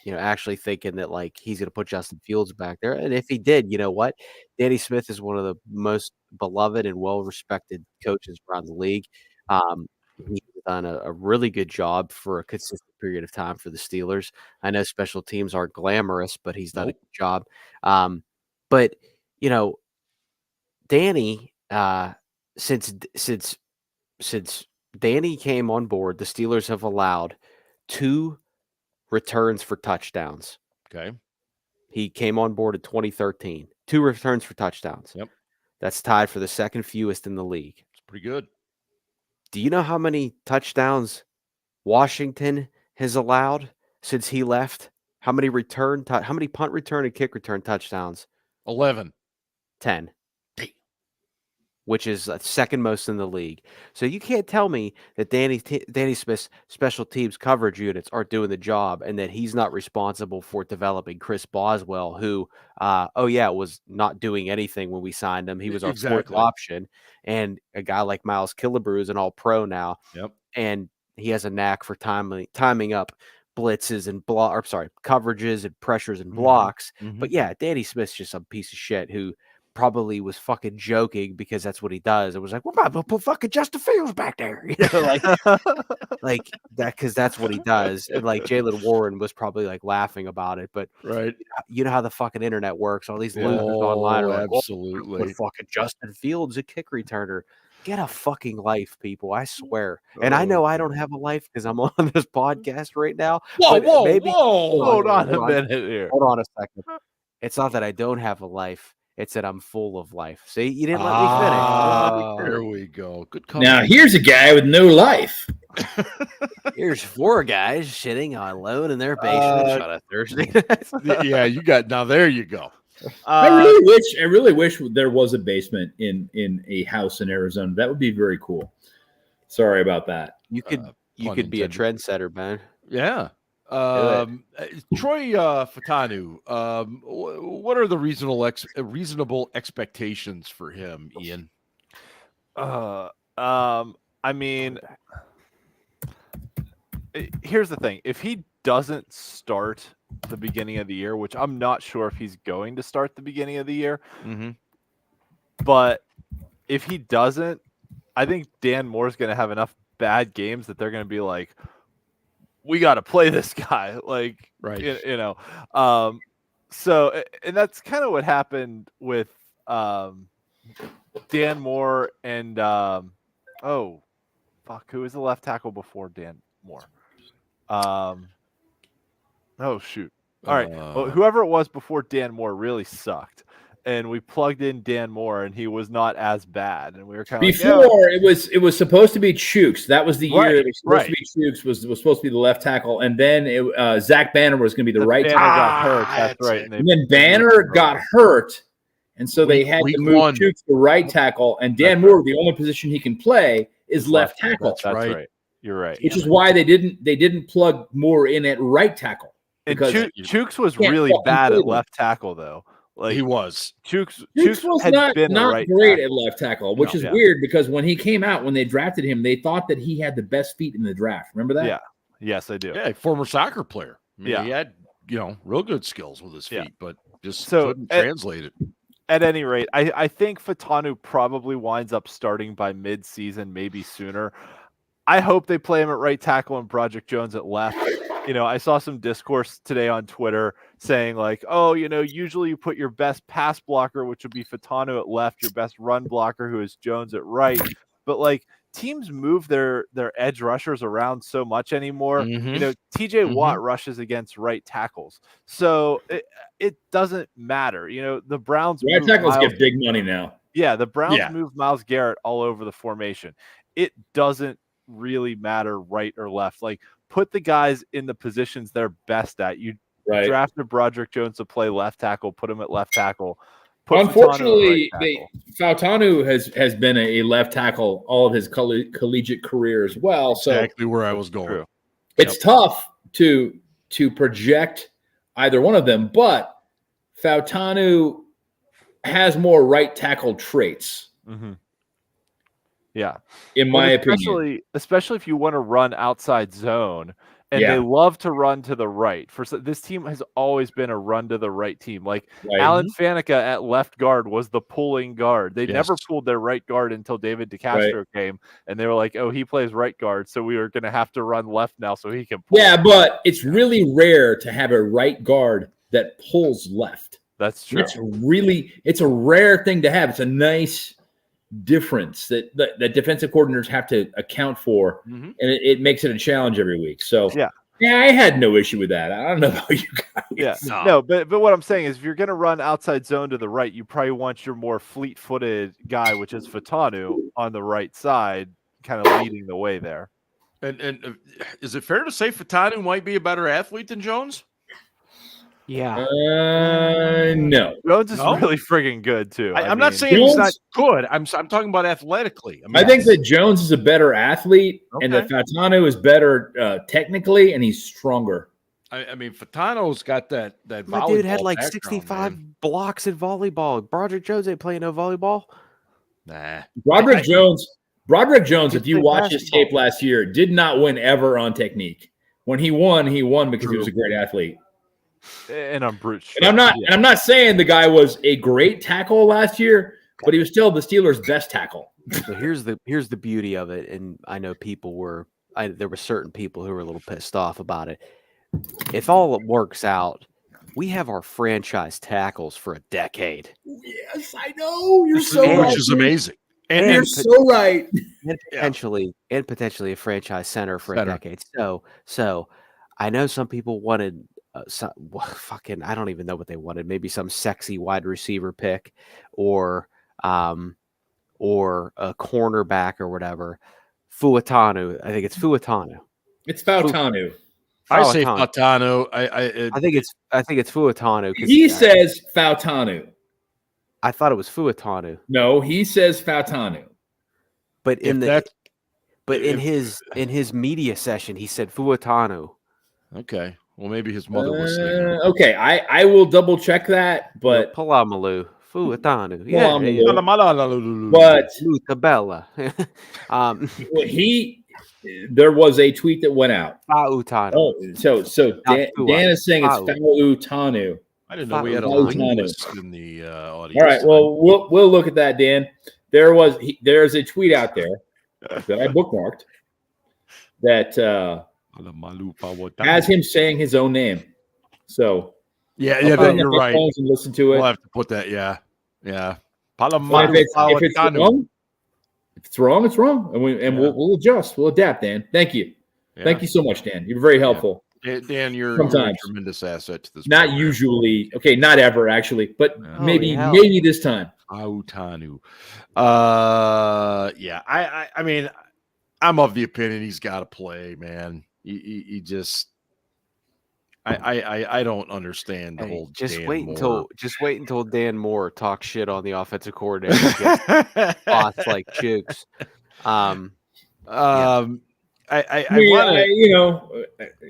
Actually thinking that like he's going to put Justin Fields back there. And if he did, you know what? Danny Smith is one of the most beloved and well-respected coaches around the league. He's done a really good job for a consistent period of time for the Steelers. I know special teams aren't glamorous, but he's done a good job. But Danny, since Danny came on board, the Steelers have allowed 2 returns for touchdowns. Okay. He came on board in 2013. 2 returns for touchdowns. Yep. That's tied for the second fewest in the league. It's pretty good. Do you know how many touchdowns Washington has allowed since he left? How many how many punt return and kick return touchdowns? 11. 10. Which is second most in the league. So you can't tell me that Danny Smith's special teams coverage units aren't doing the job and that he's not responsible for developing Chris Boswell, who, was not doing anything when we signed him. He was our fourth option. And a guy like Miles Killebrew is an all-pro now. Yep. And he has a knack for timing up blitzes and coverages and pressures and blocks. Mm-hmm. But yeah, Danny Smith's just some piece of shit who probably was fucking joking because that's what he does. It was like, we're about to put fucking Justin Fields back there, like that, because that's what he does. And like Jaylen Warren was probably like laughing about it, but you know how the fucking internet works. All these losers online are like, absolutely, fucking Justin Fields, a kick returner. Get a fucking life, people. I swear. And I know I don't have a life because I'm on this podcast right now. Whoa. Hold on a minute here. Hold on a second. It's not that I don't have a life. It's that I'm full of life. See, you didn't let me finish. There we go. Good call. Now, here's a guy with no life. Here's 4 guys sitting alone in their basement on a Thursday night. Yeah, you got. Now, there you go. I really wish there was a basement in a house in Arizona. That would be very cool. Sorry about that. You could be a trendsetter, man. Yeah. Troy Fatanu, what are the reasonable expectations for him, Ian? I mean, here's the thing. If he doesn't start the beginning of the year, which I'm not sure if he's going to start the beginning of the year, but if he doesn't, I think Dan Moore's going to have enough bad games that they're going to be like, we got to play this guy, like, so, and that's kind of what happened with Dan Moore and who was the left tackle before Dan Moore? Oh shoot! All right, well, whoever it was before Dan Moore really sucked, and we plugged in Dan Moore, and he was not as bad, and we were kind of before it was supposed to be Chooks. That was the year it was supposed to be Chooks was supposed to be the left tackle, and then Zach Banner was going to be the right tackle. Got hurt. That's right. And then Banner got hurt, and so they had to move Chooks to right tackle, and Dan Moore, the only position he can play is left tackle. That's right. You're right. Which is why they didn't plug Moore in at right tackle. Because Chooks was really bad at left tackle, though. Like he was. Chooks was not great at left tackle, which is weird because when he came out, when they drafted him, they thought that he had the best feet in the draft. Remember that? Yeah. Yes, I do. Yeah, former soccer player. I mean, he had real good skills with his feet, but just couldn't translate it. At any rate, I think Fatanu probably winds up starting by mid-season, maybe sooner. I hope they play him at right tackle and Broderick Jones at left. I saw some discourse today on Twitter saying like, usually you put your best pass blocker, which would be Fatanu at left, your best run blocker, who is Jones at right. But like teams move their edge rushers around so much anymore. TJ Watt rushes against right tackles. So it doesn't matter. The Browns right tackles get big money now. Yeah, the Browns move Myles Garrett all over the formation. It doesn't really matter right or left. Like put the guys in the positions they're best at. You drafted Broderick Jones to play left tackle, put him at left tackle. Unfortunately, Fautanu has been a left tackle all of his collegiate career as well. Exactly where I was going. True. It's tough to project either one of them, but Fautanu has more right tackle traits. Yeah, in my opinion, especially if you want to run outside zone And they love to run to the right. This team has always been a run to the right team. Like Alan Faneca at left guard was the pulling guard. They never pulled their right guard until David DeCastro came, and they were like, "Oh, he plays right guard, so we are going to have to run left now so he can pull." Yeah, but it's really rare to have a right guard that pulls left. That's true. It's a rare thing to have. It's a nice difference that defensive coordinators have to account for, and it makes it a challenge every week. So I had no issue with that. I don't know about you guys. No, but what I'm saying is, if you're going to run outside zone to the right, you probably want your more fleet-footed guy, which is Fatanu, on the right side, kind of leading the way there. And is it fair to say Fatanu might be a better athlete than Jones? Yeah. No. Jones is really friggin' good too. I'm not saying he's not good. I'm talking about athletically. I think that Jones is a better athlete, and that Fatanu is better technically, and he's stronger. I mean, Fatano's got that My dude had like 65 blocks in volleyball. Broderick Jones ain't playing no volleyball. Nah. Broderick Jones, if you watch his tape last year, did not win ever on technique. When he won because he was a great athlete. And I'm brute. And I'm not saying the guy was a great tackle last year, but he was still the Steelers' best tackle. So here's the beauty of it, and I know there were certain people who were a little pissed off about it. If all it works out, we have our franchise tackles for a decade. Yes, I know. You're so right. Which is amazing. And you're so right. And potentially a franchise center for a decade. So I know some people wanted I don't even know what they wanted. Maybe some sexy wide receiver pick or a cornerback or whatever. Fuatanu. I think it's Fuatanu. It's Fautanu. I say Fatanu. I think it's Fuatanu. He says Fautanu. I thought it was Fuatanu. No, he says Fautanu. But in his media session, he said Fuatanu. Okay. Well, maybe his mother was saying. Okay, I will double check that, but Palamalu, Fuatanu, but Mutabella. There was a tweet that went out. Oh, so Dan is saying it's Fautanu. I didn't know we had a linguist in the audience. All right, well, we'll look at that, Dan. There's a tweet out there that I bookmarked that has him saying his own name. So yeah, you're right. And listen to it. We'll have to put that. Yeah. If it's wrong, it's wrong, and we'll adjust. We'll adapt, Dan. Thank you. Thank you so much, Dan. You're very helpful. Dan, you're a tremendous asset to this. Not usually, not ever actually, but maybe this time. Autanu. I mean, I'm of the opinion he's got to play, man. He just, I don't understand the whole. Just wait until Dan Moore talks shit on the offensive coordinator. Spots like Chooks.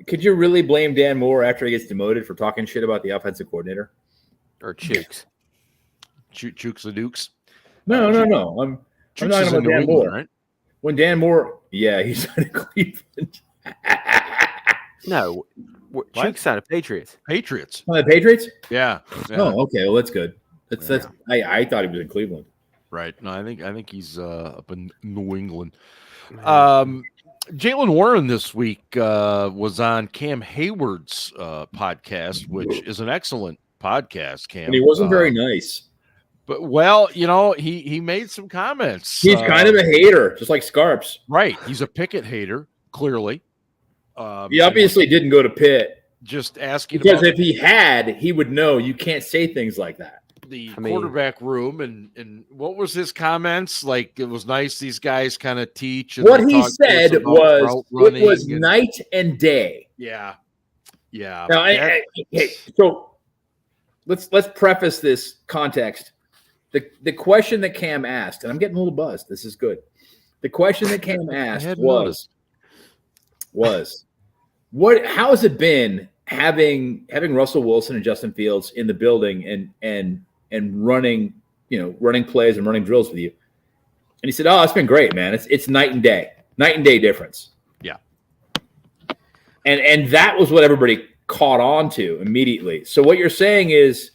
Could you really blame Dan Moore after he gets demoted for talking shit about the offensive coordinator or Chooks? Chooks the Dukes? No. I'm talking about Dan Moore. Right? When Dan Moore, he's out of Cleveland. No, Chooks out of Patriots. Patriots. Oh, the Patriots? Yeah. Oh, okay. Well, that's good. That's. I thought he was in Cleveland. Right. No, I think he's up in New England. Jaylen Warren this week was on Cam Hayward's podcast, which is an excellent podcast, Cam. And he wasn't very nice. But, he made some comments. He's kind of a hater, just like Scarps. Right. He's a Pickett hater, clearly. He obviously didn't go to Pitt. Just asking because if he had, he would know you can't say things like that. The quarterback room and what was his comments? Like, it was nice these guys kind of teach. And what he said was it was night and day. Yeah. Now, so let's preface this context. The question that Cam asked, and I'm getting a little buzzed. This is good. The question that Cam asked was how has it been having Russell Wilson and Justin Fields in the building and running plays and running drills with you? And he said, "Oh, it's been great, man. It's night and day difference." Yeah. And that was what everybody caught on to immediately. So what you're saying is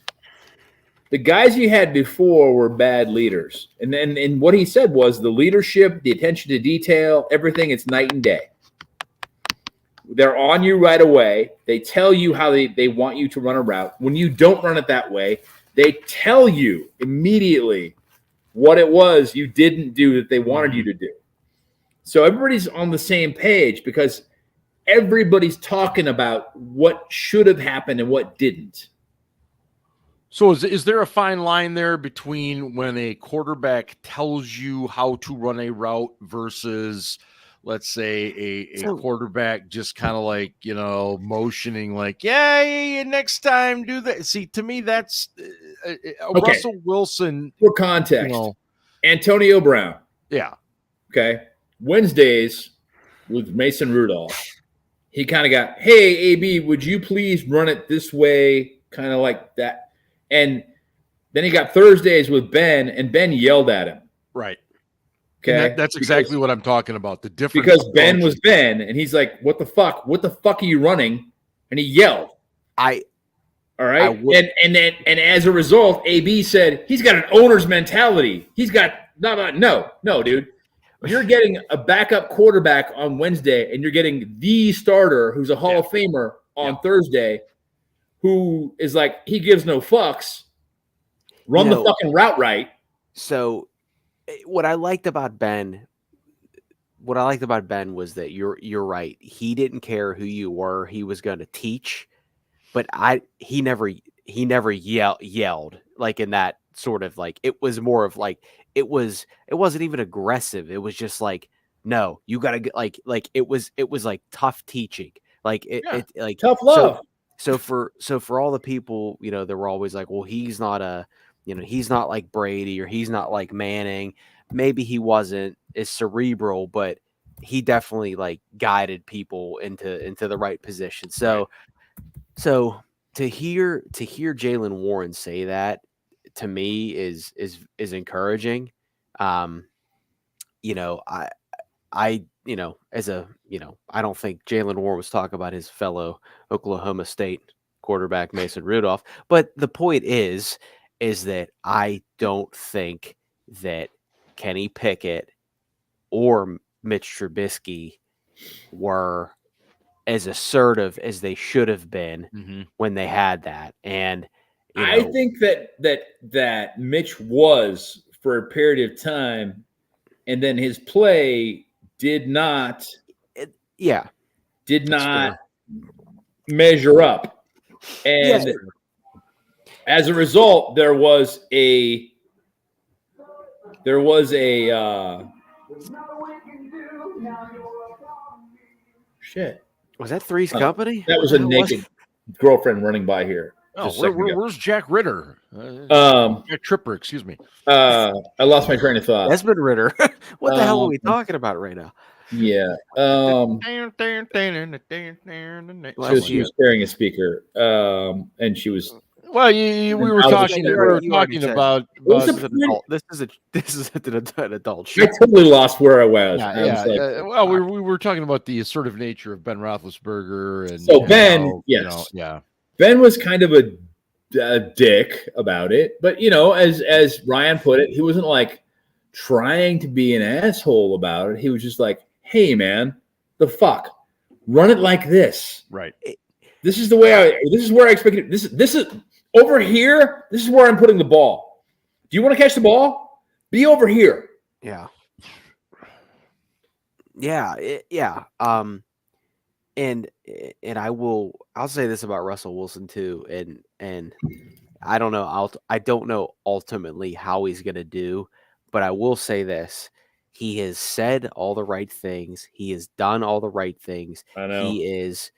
the guys you had before were bad leaders. And what he said was the leadership, the attention to detail, everything, it's night and day. They're on you right away. They tell you how they want you to run a route. When you don't run it that way, they tell you immediately what it was you didn't do that they wanted you to do. So everybody's on the same page because everybody's talking about what should have happened and what didn't. So is there a fine line there between when a quarterback tells you how to run a route versus, let's say, a quarterback just kind of like, motioning like, yeah, next time do that. See, to me, that's Okay. Russell Wilson. For context, Antonio Brown. Yeah. Okay. Wednesdays with Mason Rudolph. He kind of got, hey, AB, would you please run it this way? Kind of like that. And then he got Thursdays with Ben, and Ben yelled at him. Right. Okay. That's exactly what I'm talking about. The difference. Because Ben was Ben, and he's like, what the fuck? What the fuck are you running? And he yelled. All right. And as a result, AB said, he's got an owner's mentality. He's got no, dude. You're getting a backup quarterback on Wednesday, and you're getting the starter who's a Hall of Famer on Thursday, who is like, he gives no fucks. Run the fucking route right. So what I liked about Ben was that you're right. He didn't care who you were. He was going to teach, but he never yelled like in that sort of like, it was more of like, it wasn't even aggressive. It was just like, no, you got to get like it was like tough teaching. Like it like tough love. So for all the people, they were always like, well, he's not he's not like Brady or he's not like Manning. Maybe he wasn't as cerebral, but he definitely like guided people into the right position. So to hear Jaylen Warren say that, to me is encouraging. I don't think Jaylen Warren was talking about his fellow Oklahoma State quarterback Mason Rudolph, but the point is that I don't think that Kenny Pickett or Mitch Trubisky were as assertive as they should have been when they had that. And I think that Mitch was for a period of time, and then his play did not measure up. And as a result, there was a shit. Was that Three's Company? That was a naked girlfriend running by here. Oh, where's Jack Ritter? Jack Tripper, excuse me. I lost my train of thought. Desmond Ritter. What the hell are we talking about right now? Yeah. She was carrying a speaker, and she was. Well, we were talking about. This is an adult show. I totally lost where I was. Well, we were talking about the assertive nature of Ben Roethlisberger, and so Ben, Ben was kind of a dick about it, but as Ryan put it, he wasn't like trying to be an asshole about it. He was just like, "Hey, man, the fuck, run it like this." Right. This is the way this is where I expect it. This is over here. This is where I'm putting the ball. Do you want to catch the ball? Be over here. Yeah. And I'll say this about Russell Wilson too. And I don't know. I don't know ultimately how he's going to do, but I will say this. He has said all the right things. He has done all the right things. I know. It's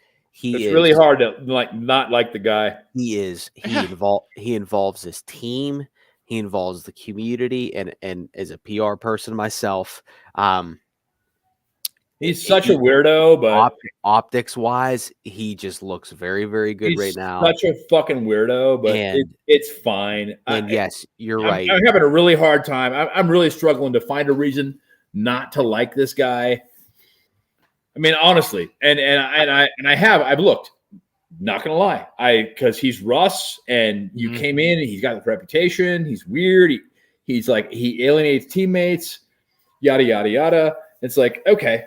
really hard to not like the guy. He involves his team. He involves the community, and as a PR person myself, he's such a weirdo, but optics wise, he just looks very, very good right now. Such a fucking weirdo, but it's fine. And yes, you're right. I'm having a really hard time. I'm really struggling to find a reason not to like this guy. I mean, honestly, I've looked. Not gonna lie, because he's Russ, and you came in, and he's got the reputation. He's weird. He's like he alienates teammates. Yada yada yada. It's like, okay,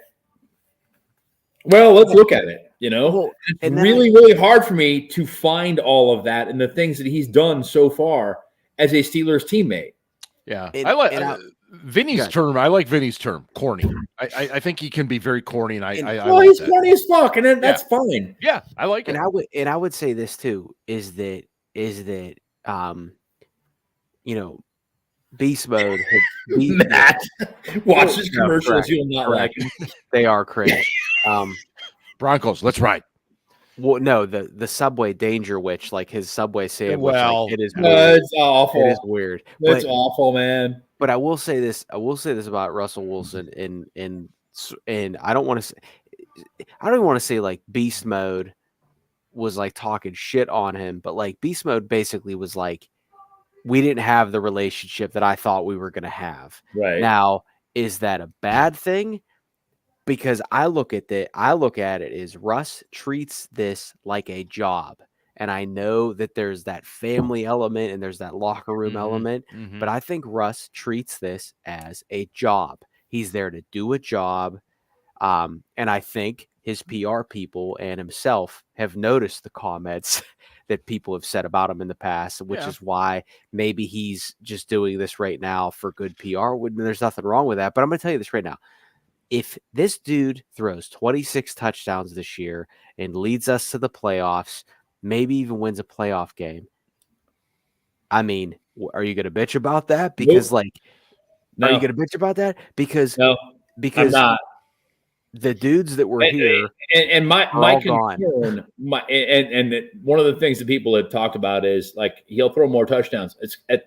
well, let's look at it. It's really hard for me to find all of that and the things that he's done so far as a Steelers teammate. Yeah, I like Vinny's term. I like Vinny's term, corny. I think he can be very corny, and he's corny as fuck, and that's fine. Yeah, I like it. And I would say this too is that beast mode. Matt, watch his commercials. You'll not like them. They are cringe. Broncos, let's ride. Well, no, the Subway Danger Witch, like his Subway sandwich. Well, it is. It's awful. It is weird. It's awful, man. But I will say this. About Russell Wilson, and I don't want to. I don't even want to say like beast mode was like talking shit on him, but like beast mode basically was like, we didn't have the relationship that I thought we were going to have. Right. Now, is that a bad thing? Because I look at it as Russ treats this like a job. And I know that there's that family element and there's that locker room element, but I think Russ treats this as a job. He's there to do a job. And I think his PR people and himself have noticed the comments that people have said about him in the past, which is why maybe he's just doing this right now for good PR. There's nothing wrong with that. But I'm going to tell you this right now. If this dude throws 26 touchdowns this year and leads us to the playoffs, maybe even wins a playoff game, I mean, are you going to bitch about that? Because are you going to bitch about that? Because I'm not. The dudes that were here and my concern, and one of the things that people have talked about is like he'll throw more touchdowns.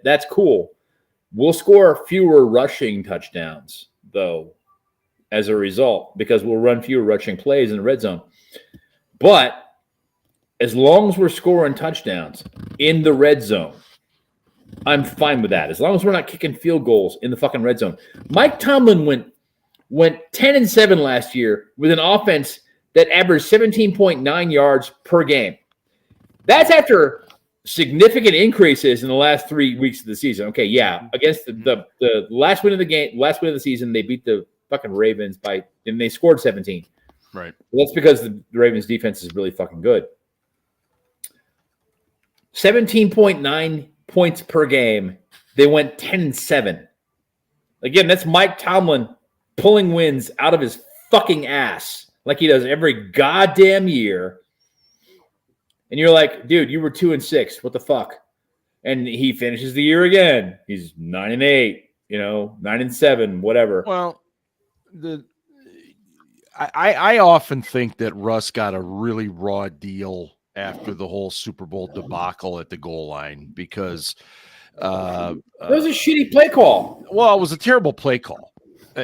That's cool. We'll score fewer rushing touchdowns though, as a result, because we'll run fewer rushing plays in the red zone. But as long as we're scoring touchdowns in the red zone, I'm fine with that. As long as we're not kicking field goals in the fucking red zone. Mike Tomlin went 10-7 last year with an offense that averaged 17.9 yards per game. That's after significant increases in the last 3 weeks of the season. Okay, yeah, against the last win of the season, they beat the fucking Ravens and they scored 17. Right. Well, that's because the Ravens defense is really fucking good. 17.9 points per game. They went 10-7. Again, that's Mike Tomlin pulling wins out of his fucking ass like he does every goddamn year. And you're like, dude, you were 2-6. What the fuck? And he finishes the year again. He's 9-8, 9-7, whatever. Well, I often think that Russ got a really raw deal after the whole Super Bowl debacle at the goal line because it was a shitty play call. Well, it was a terrible play call.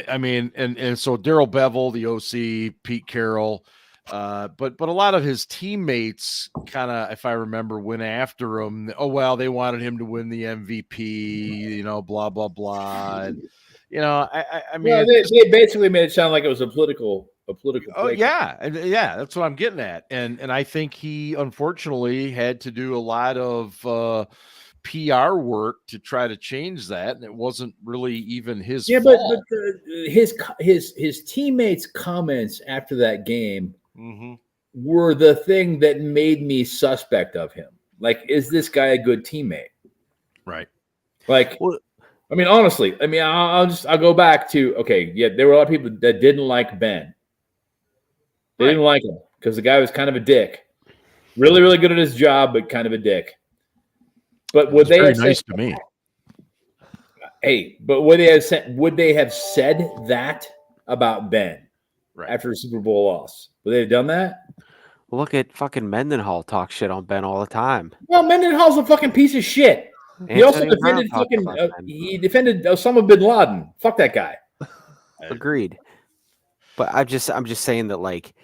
I mean, and so Darrell Bevell, the OC, Pete Carroll, but a lot of his teammates kind of, if I remember, went after him. Oh, well, they wanted him to win the MVP, blah, blah, blah. And, I mean, they basically made it sound like it was a political. Oh yeah, yeah, that's what I'm getting at, and I think he unfortunately had to do a lot of PR work to try to change that, and it wasn't really even his fault. But his teammates' comments after that game were the thing that made me suspect of him. Like, is this guy a good teammate? Right. Like, I mean, honestly, I'll go back to, okay, yeah, there were a lot of people that didn't like Ben. They didn't like him because the guy was kind of a dick. Really, really good at his job, but kind of a dick. But would they have nice to me? Hey, but would they have said that about Ben after a Super Bowl loss? Would they have done that? Well, look at fucking Mendenhall talk shit on Ben all the time. Well, Mendenhall's a fucking piece of shit. He also defended he defended Osama bin Laden. Fuck that guy. Agreed. But I'm just saying that, like,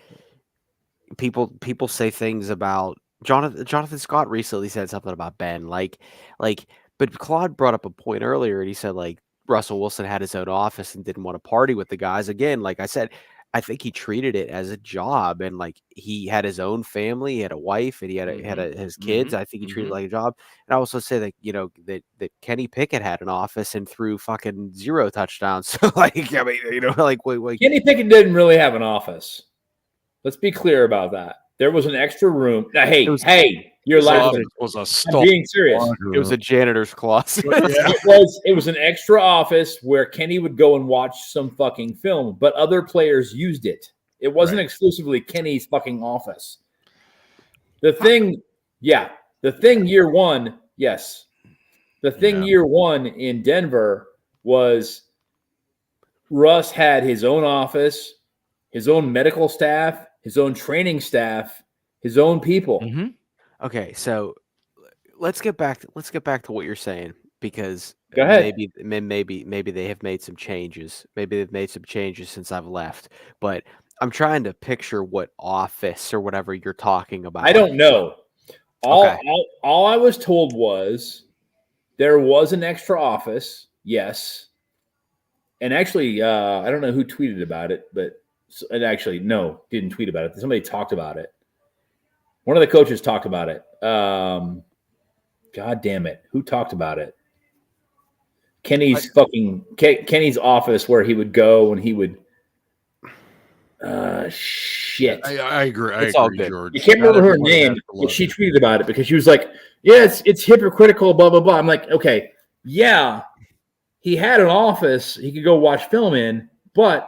people say things about Jonathan Scott recently said something about Ben, but Claude brought up a point earlier, and he said, like, Russell Wilson had his own office and didn't want to party with the guys. Again, like I said, I think he treated it as a job, and like he had his own family, he had a wife, and he had his kids. I think he treated it like a job. And I also say that that Kenny Pickett had an office and threw fucking 0 touchdowns. So like, I mean, like wait. Kenny Pickett didn't really have an office. Let's be clear about that. There was an extra room. Now, hey, you're laughing. It was a I'm being serious. It was a janitor's closet. It was an extra office where Kenny would go and watch some fucking film, but other players used it. It wasn't exclusively Kenny's fucking office. The thing year one, yes. The thing year one in Denver was Russ had his own office, his own medical staff, his own training staff, his own people. Okay, so let's get back to what you're saying, because Go ahead. maybe they have made some changes. Maybe they've made some changes since I've left. But I'm trying to picture what office or whatever you're talking about. I don't know. All I was told was there was an extra office, yes. And actually, I don't know who tweeted about it, but didn't tweet about it. Somebody talked about it. One of the coaches talked about it. God damn it. Who talked about it? Kenny's office where he would go and he would shit. I agree. I all agree, good. George. You can't remember her name, but she tweeted about it because she was like, yeah, it's hypocritical, blah, blah, blah. I'm like, okay, yeah, he had an office he could go watch film in, but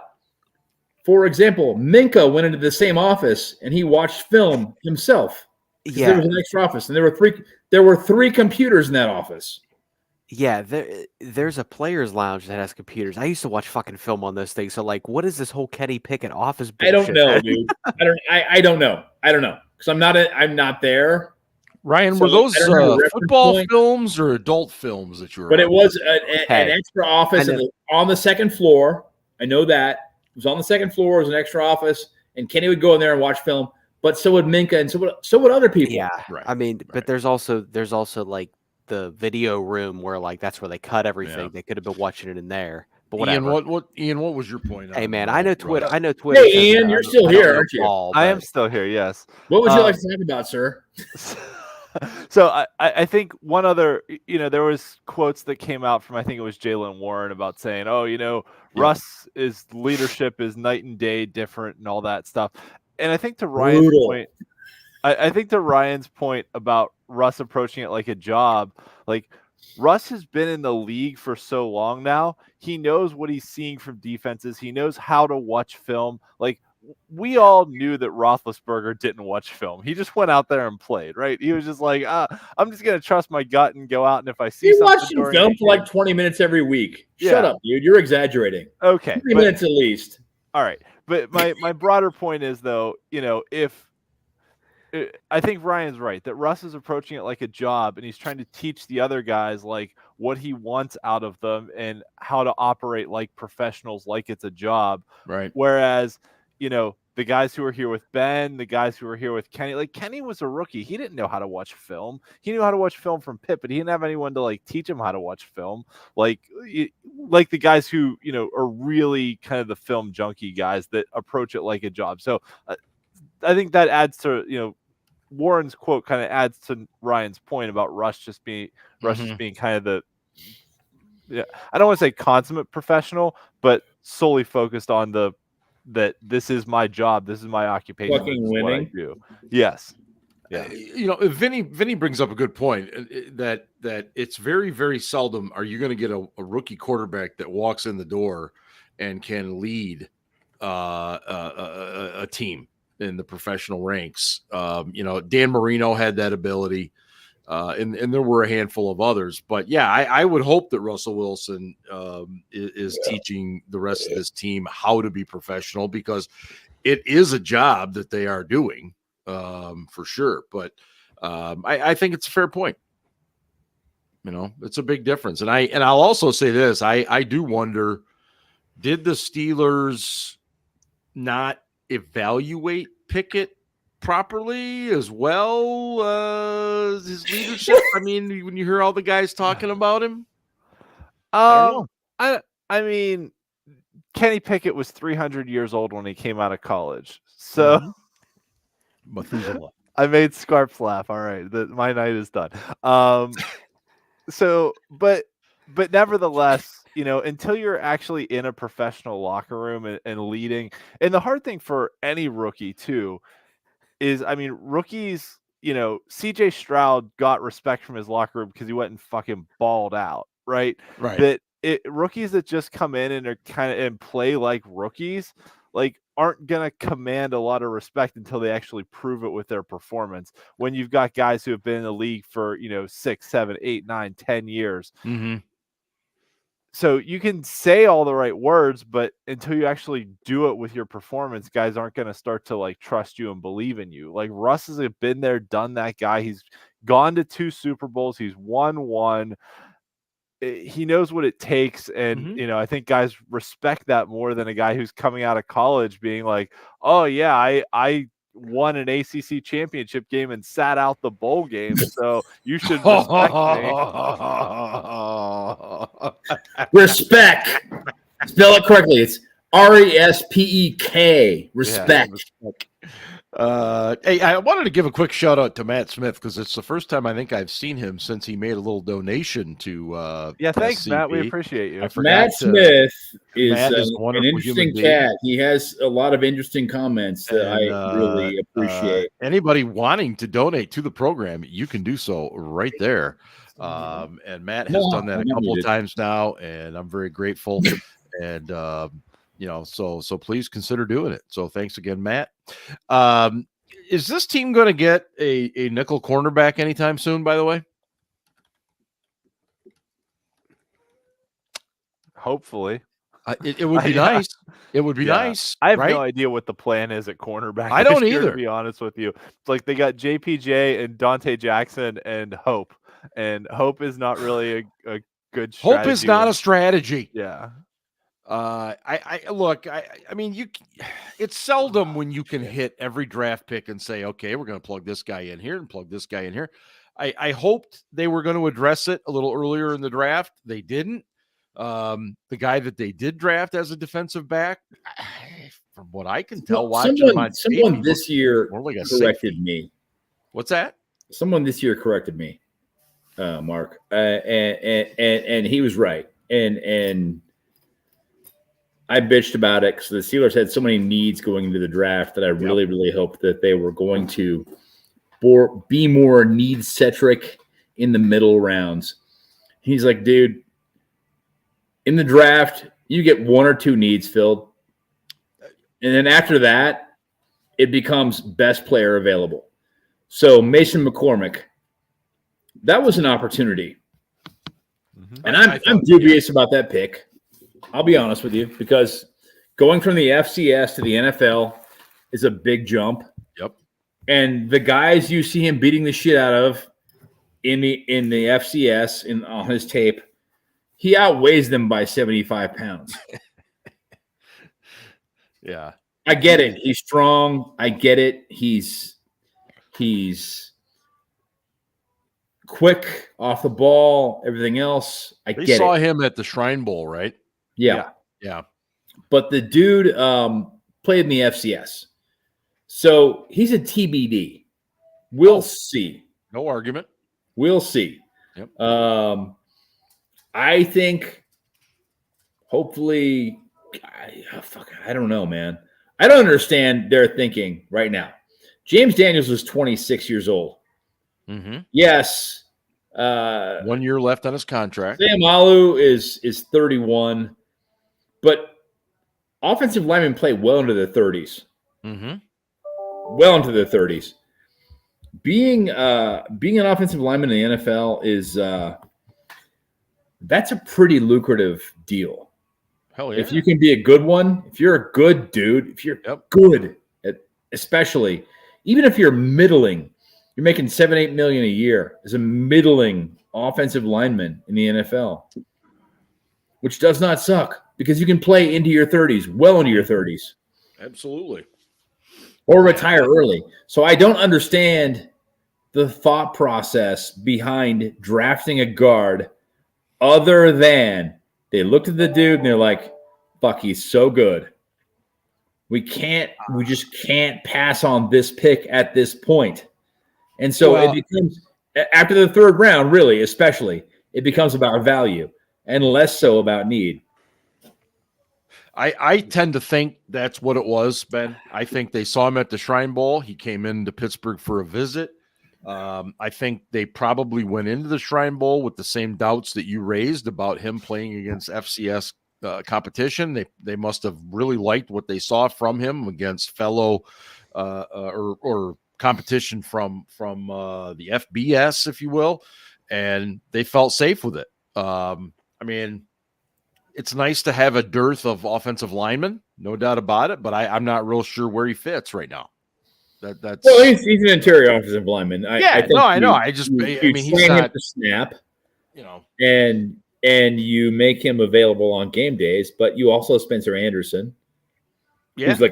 for example, Minka went into the same office and he watched film himself. Yeah, there was an extra office, and there were three computers in that office. Yeah, there's a players' lounge that has computers. I used to watch fucking film on those things. So like, what is this whole Kenny Pickett office bullshit? I don't know, dude. I don't know because I'm not there. Ryan, So were those I don't know the reference football point. films or adult films that you were? But it on? was an extra office on the second floor. I know that. It was on the second floor. It was an extra office, and Kenny would go in there and watch film. But so would Minka, and so would other people. Yeah, Right. I mean, but there's also like the video room where like that's where they cut everything. Yeah. they could have been watching it in there. But whatever. Ian, what was your point? Hey on, man, I know Twitter. Russ? I know Twitter. Hey, Ian, you're still here, aren't you? I am still here, yes. What would you like to talk about, sir? So I think one other, there was quotes that came out from, I think it was Jaylen Warren, about saying, Russ' leadership is night and day different and all that stuff. And I think to Ryan's point, I think to Ryan's point about Russ approaching it like a job, like Russ has been in the league for so long now. He knows what he's seeing from defenses. He knows how to watch film. Like, we all knew that Roethlisberger didn't watch film. He just went out there and played, right? He was just like, I'm just going to trust my gut and go out. And if I see something, watching film for like 20 minutes every week. Shut up, dude. You're exaggerating. Okay. 3 minutes at least. All right. But my broader point is, though, I think Ryan's right that Russ is approaching it like a job, and he's trying to teach the other guys like what he wants out of them and how to operate like professionals, like it's a job. Right. Whereas, the guys who were here with Ben, the guys who were here with Kenny, like Kenny was a rookie. He didn't know how to watch film. He knew how to watch film from Pitt, but he didn't have anyone to like teach him how to watch film. Like the guys who, are really kind of the film junkie guys that approach it like a job. So I think that adds to, Warren's quote kind of adds to Ryan's point about Russ just being kind of I don't want to say consummate professional, but solely focused on that this is my job, this is my occupation, fucking this is what I winning. do. Yes. Yeah. Vinny brings up a good point that it's very, very seldom are you going to get a rookie quarterback that walks in the door and can lead a team in the professional ranks. Dan Marino had that ability, and there were a handful of others. But yeah, I would hope that Russell Wilson is teaching the rest of this team how to be professional, because it is a job that they are doing for sure. But I think it's a fair point. It's a big difference. And I'll also say this: I do wonder, did the Steelers not evaluate Pickett properly as well as his leadership? I mean, when you hear all the guys talking about him, I mean, Kenny Pickett was 300 years old when he came out of college. So Methuselah. I made Scarps laugh. All right, my night is done. But nevertheless, until you're actually in a professional locker room and leading, and the hard thing for any rookie too is, rookies, CJ Stroud got respect from his locker room because he went and fucking balled out, right? Right. Rookies that just come in and are and play like rookies, like, aren't going to command a lot of respect until they actually prove it with their performance. When you've got guys who have been in the league for, 6, 7, 8, 9, 10 years. Mm-hmm. So you can say all the right words, but until you actually do it with your performance, guys aren't going to start to like trust you and believe in you. Like, Russ has been there, done that guy. He's gone to 2 Super Bowls. He's won 1. He knows what it takes, and I think guys respect that more than a guy who's coming out of college being like, "Oh yeah, I won an ACC championship game and sat out the bowl game, so you should respect me." Respect. Spell it correctly. It's RESPEK. Respect. Hey, I wanted to give a quick shout out to Matt Smith because it's the first time I think I've seen him since he made a little donation to. Thanks, SCB. Matt. We appreciate you. Matt Smith is Matt is an interesting cat. He has a lot of interesting comments that I really appreciate. Anybody wanting to donate to the program, you can do so right there. And Matt has done that a couple of times now, and I'm very grateful. And so please consider doing it. So thanks again, Matt. Is this team going to get a nickel cornerback anytime soon, by the way? Hopefully. It would be nice. It would be nice. I have no idea what the plan is at cornerback. I don't either. To be honest with you. It's like they got JPJ and Dante Jackson and Hope. And Hope is not really a good strategy. Hope is not a strategy. Yeah. It's seldom when you can hit every draft pick and say, okay, we're going to plug this guy in here and plug this guy in here. I hoped they were going to address it a little earlier in the draft. They didn't. The guy that they did draft as a defensive back, from what I can tell, someone this year corrected me. What's that? Someone this year corrected me, Mark, and he was right. And I bitched about it because the Steelers had so many needs going into the draft that I really, really hoped that they were going to be more need-centric in the middle rounds. He's like, dude, in the draft, you get 1 or 2 needs filled. And then after that, it becomes best player available. So Mason McCormick, that was an opportunity. Mm-hmm. And I'm dubious about that pick. I'll be honest with you, because going from the FCS to the NFL is a big jump. Yep. And the guys you see him beating the shit out of in the FCS on his tape, he outweighs them by 75 pounds. Yeah. I get it. He's strong. I get it. He's quick off the ball, everything else. They saw him at the Shrine Bowl, right? Yeah. But the dude played in the FCS. So he's a TBD. We'll see. No argument. We'll see. Yep. I think hopefully I don't know, man. I don't understand their thinking right now. James Daniels was 26 years old. Mm-hmm. Yes. 1 year left on his contract. Sam Alu is 31. But offensive linemen play well into their 30s. Mm-hmm. Well into their 30s. Being an offensive lineman in the NFL is that's a pretty lucrative deal. Hell yeah. If you can be a good one, if you're a good dude, if you're good especially, even if you're middling, you're making $7-8 million a year as a middling offensive lineman in the NFL, which does not suck because you can play into your 30s, well into your 30s. Absolutely. Or retire early. So I don't understand the thought process behind drafting a guard other than they looked at the dude and they're like, fuck, he's so good. We just can't pass on this pick at this point. And so it becomes, after the third round, really, especially, it becomes about value and less so about need. I tend to think that's what it was, Ben. I think they saw him at the Shrine Bowl. He came into Pittsburgh for a visit. I think they probably went into the Shrine Bowl with the same doubts that you raised about him playing against FCS competition. They must have really liked what they saw from him against fellow or competition from the FBS, if you will, and they felt safe with it. I mean, it's nice to have a dearth of offensive linemen, no doubt about it, but I'm not real sure where he fits right now. That's well, he's an interior offensive lineman. I know. He's not him to snap, and you make him available on game days, but you also Spencer Anderson, who's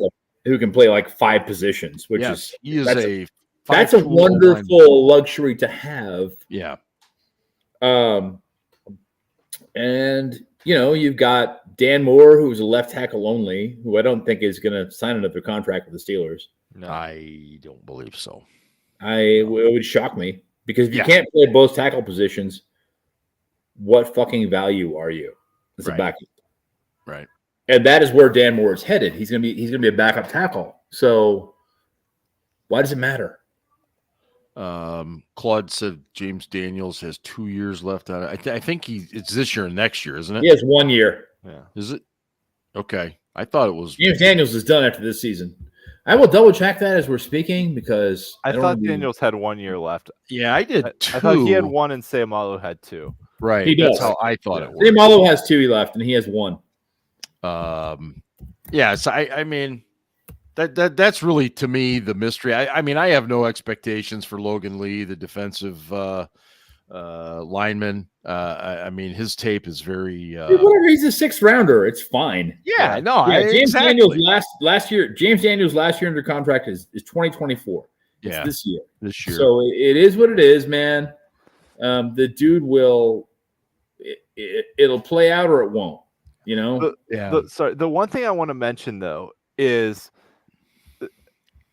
who can play like 5 positions, which that's a wonderful luxury to have. Yeah. And you've got Dan Moore, who's a left tackle only, who I don't think is going to sign another contract with the Steelers. No, I don't believe so. It would shock me, because if you can't play both tackle positions, what fucking value are you as a backup? Right. And that is where Dan Moore is headed. He's gonna be a backup tackle. So why does it matter? Claude said James Daniels has 2 years left on it. I think it's this year and next year, isn't it? He has 1 year. Yeah. Is it? Okay. I thought it was. James Daniels is done after this season. I will double check that as we're speaking, because I thought Daniels had 1 year left. Yeah, I did too. I thought he had 1 and Sayamalu had 2. Right. He does. That's how I thought it was. Sayamalu has 2 left, and he has 1. Yeah. So I mean, that's really, to me, the mystery. I mean, I have no expectations for Logan Lee, the defensive lineman. I mean, his tape is very whatever. He's a 6th rounder. It's fine. Yeah, no. James Daniels last year. James Daniels last year under contract is 2024. It's this year. This year. So it is what it is, man. The dude will. It'll play out or it won't. The one thing I want to mention though is,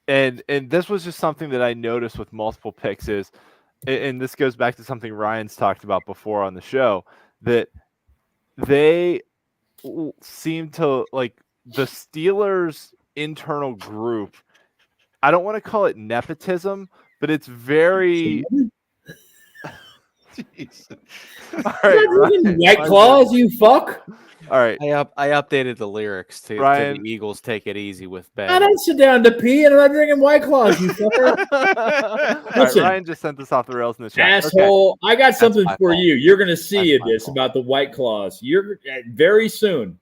and this was just something that I noticed with multiple picks is. And this goes back to something Ryan's talked about before on the show, that they seem to like the Steelers' internal group. I don't want to call it nepotism, but it's very. All right, Ryan, White Claws, you fuck. All right, I updated the lyrics to the Eagles "Take It Easy" with Ben. I don't sit down to pee, and I'm not drinking White Claws, you fucker. Listen, Ryan just sent this off the rails in the chat. Asshole, okay. I got something for fault. you. You're going to see this about the White Claws. You're very soon.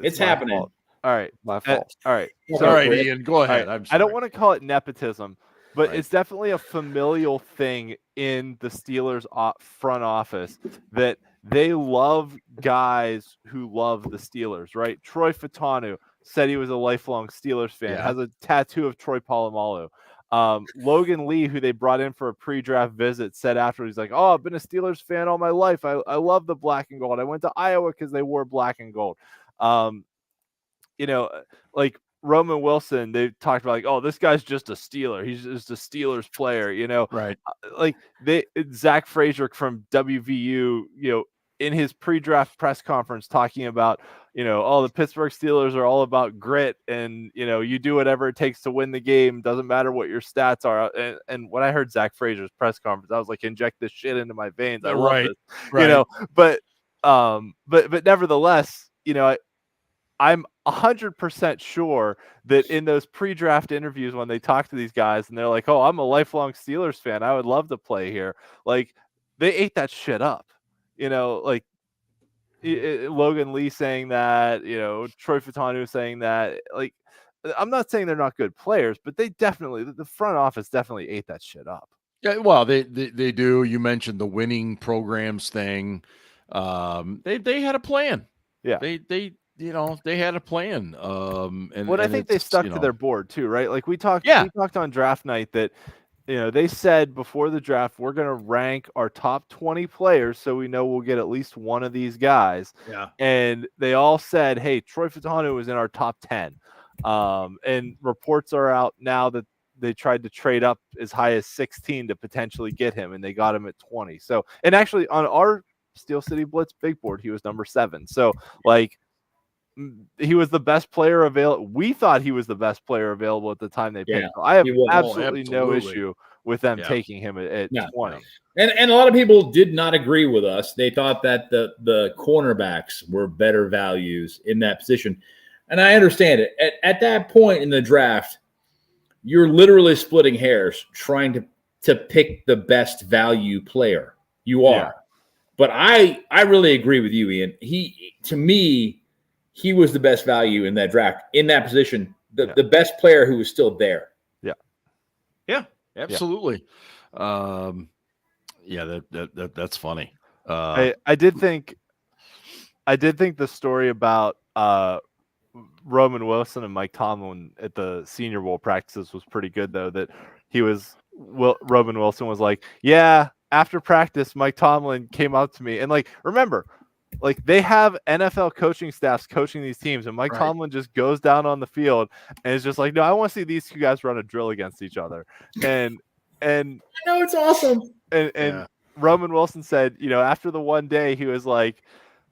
It's happening. Fault. All right, My fault. All right, all right, Ian, go ahead. Right. I don't want to call it nepotism, but it's definitely a familial thing in the Steelers front office that they love guys who love the Steelers, right? Troy Fatanu said he was a lifelong Steelers fan, has a tattoo of Troy Polamalu. Logan Lee, who they brought in for a pre-draft visit, said after, he's like, I've been a Steelers fan all my life. I love the black and gold. I went to Iowa because they wore black and gold. Like Roman Wilson, they talked about like, this guy's just a Steeler. He's just a Steelers player, Right. Like Zach Frazier from WVU, in his pre-draft press conference talking about, the Pittsburgh Steelers are all about grit and, you do whatever it takes to win the game. Doesn't matter what your stats are. And when I heard Zach Frazier's press conference, I was like, inject this shit into my veins. I love this, but nevertheless, I'm 100% sure that in those pre-draft interviews, when they talk to these guys and they're like, I'm a lifelong Steelers fan, I would love to play here. Like they ate that shit up. Like Logan Lee saying that, Troy Fatanu saying that. Like, I'm not saying they're not good players, but they definitely, the front office definitely ate that shit up. Yeah, well, they do. You mentioned the winning programs thing. They had a plan. Yeah, they had a plan. And I think they stuck to their board too, right? Like we talked on draft night that they said before the draft, we're going to rank our top 20 players so we know we'll get at least one of these guys. Yeah. And they all said, hey, Troy Fautanu was in our top 10. And reports are out now that they tried to trade up as high as 16 to potentially get him, and they got him at 20. So, and actually on our Steel City Blitz big board, he was number 7. So, like, he was the best player available. We thought he was the best player available at the time they picked him. I have absolutely no issue with them taking him at 20. And a lot of people did not agree with us. They thought that the cornerbacks were better values in that position. And I understand it. At that point in the draft, you're literally splitting hairs trying to pick the best value player. You are. Yeah. But I really agree with you, Ian. To me, he was the best value in that draft, in that position, the best player who was still there. Yeah. Yeah, absolutely. Yeah, that's funny. I did think the story about Roman Wilson and Mike Tomlin at the Senior Bowl practices was pretty good, though, that Roman Wilson was like, yeah, after practice, Mike Tomlin came up to me. And, like, remember, like, they have NFL coaching staffs coaching these teams, and Mike Tomlin just goes down on the field and is just like, no, I want to see these two guys run a drill against each other. And I know, it's awesome. And Roman Wilson said, after the one day, he was like,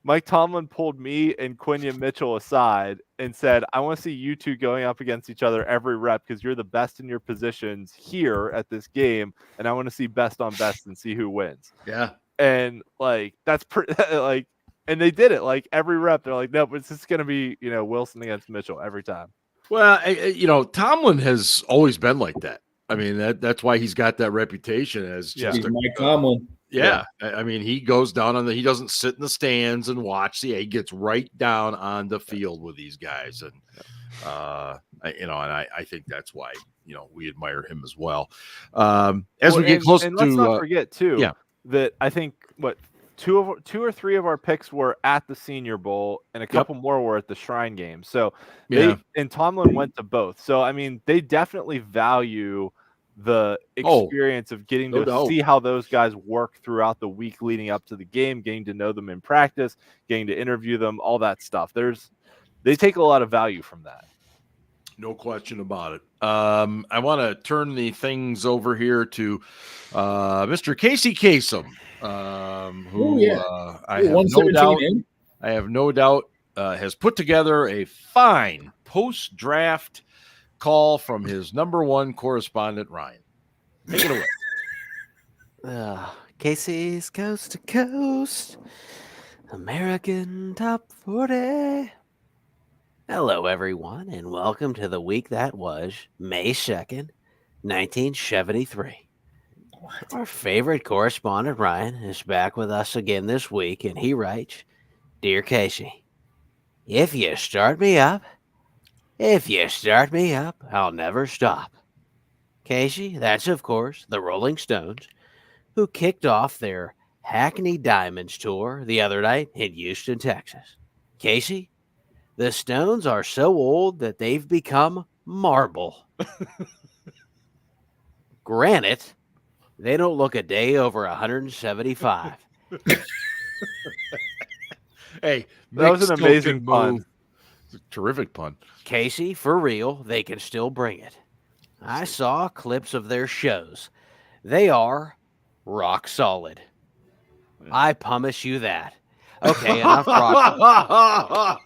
Mike Tomlin pulled me and Quinion Mitchell aside and said, I want to see you two going up against each other every rep because you're the best in your positions here at this game, and I want to see best on best and see who wins. Yeah. And, like, that's like, and they did it, like, every rep. They're like, no, but it's just going to be, Wilson against Mitchell every time. Well, Tomlin has always been like that. I mean, that's why he's got that reputation as just Mike Tomlin. Yeah. I mean, he goes down he doesn't sit in the stands and watch. He gets right down on the field with these guys. And, I think that's why, we admire him as well. As we get close to, let's not forget too, that I think two or three of our picks were at the Senior Bowl and a couple more were at the Shrine Game. So and Tomlin went to both. So, I mean, they definitely value the experience of getting to see how those guys work throughout the week leading up to the game, getting to know them in practice, getting to interview them, all that stuff. They take a lot of value from that. No question about it. I want to turn the things over here to Mr. Casey Kasem, who I have no doubt has put together a fine post-draft call from his number one correspondent, Ryan. Take it away. Casey's Coast to Coast, American Top 40. Hello, everyone, and welcome to the week that was May 2nd, 1973. Our favorite correspondent, Ryan, is back with us again this week, and he writes, Dear Casey, if you start me up, I'll never stop. Casey, that's, of course, the Rolling Stones, who kicked off their Hackney Diamonds tour the other night in Houston, Texas. Casey, the Stones are so old that they've become marble. Granted, they don't look a day over 175. Hey, that was an amazing pun. Terrific pun. Casey, for real, they can still bring it. I saw clips of their shows. They are rock solid. I promise you that. Okay, enough rock.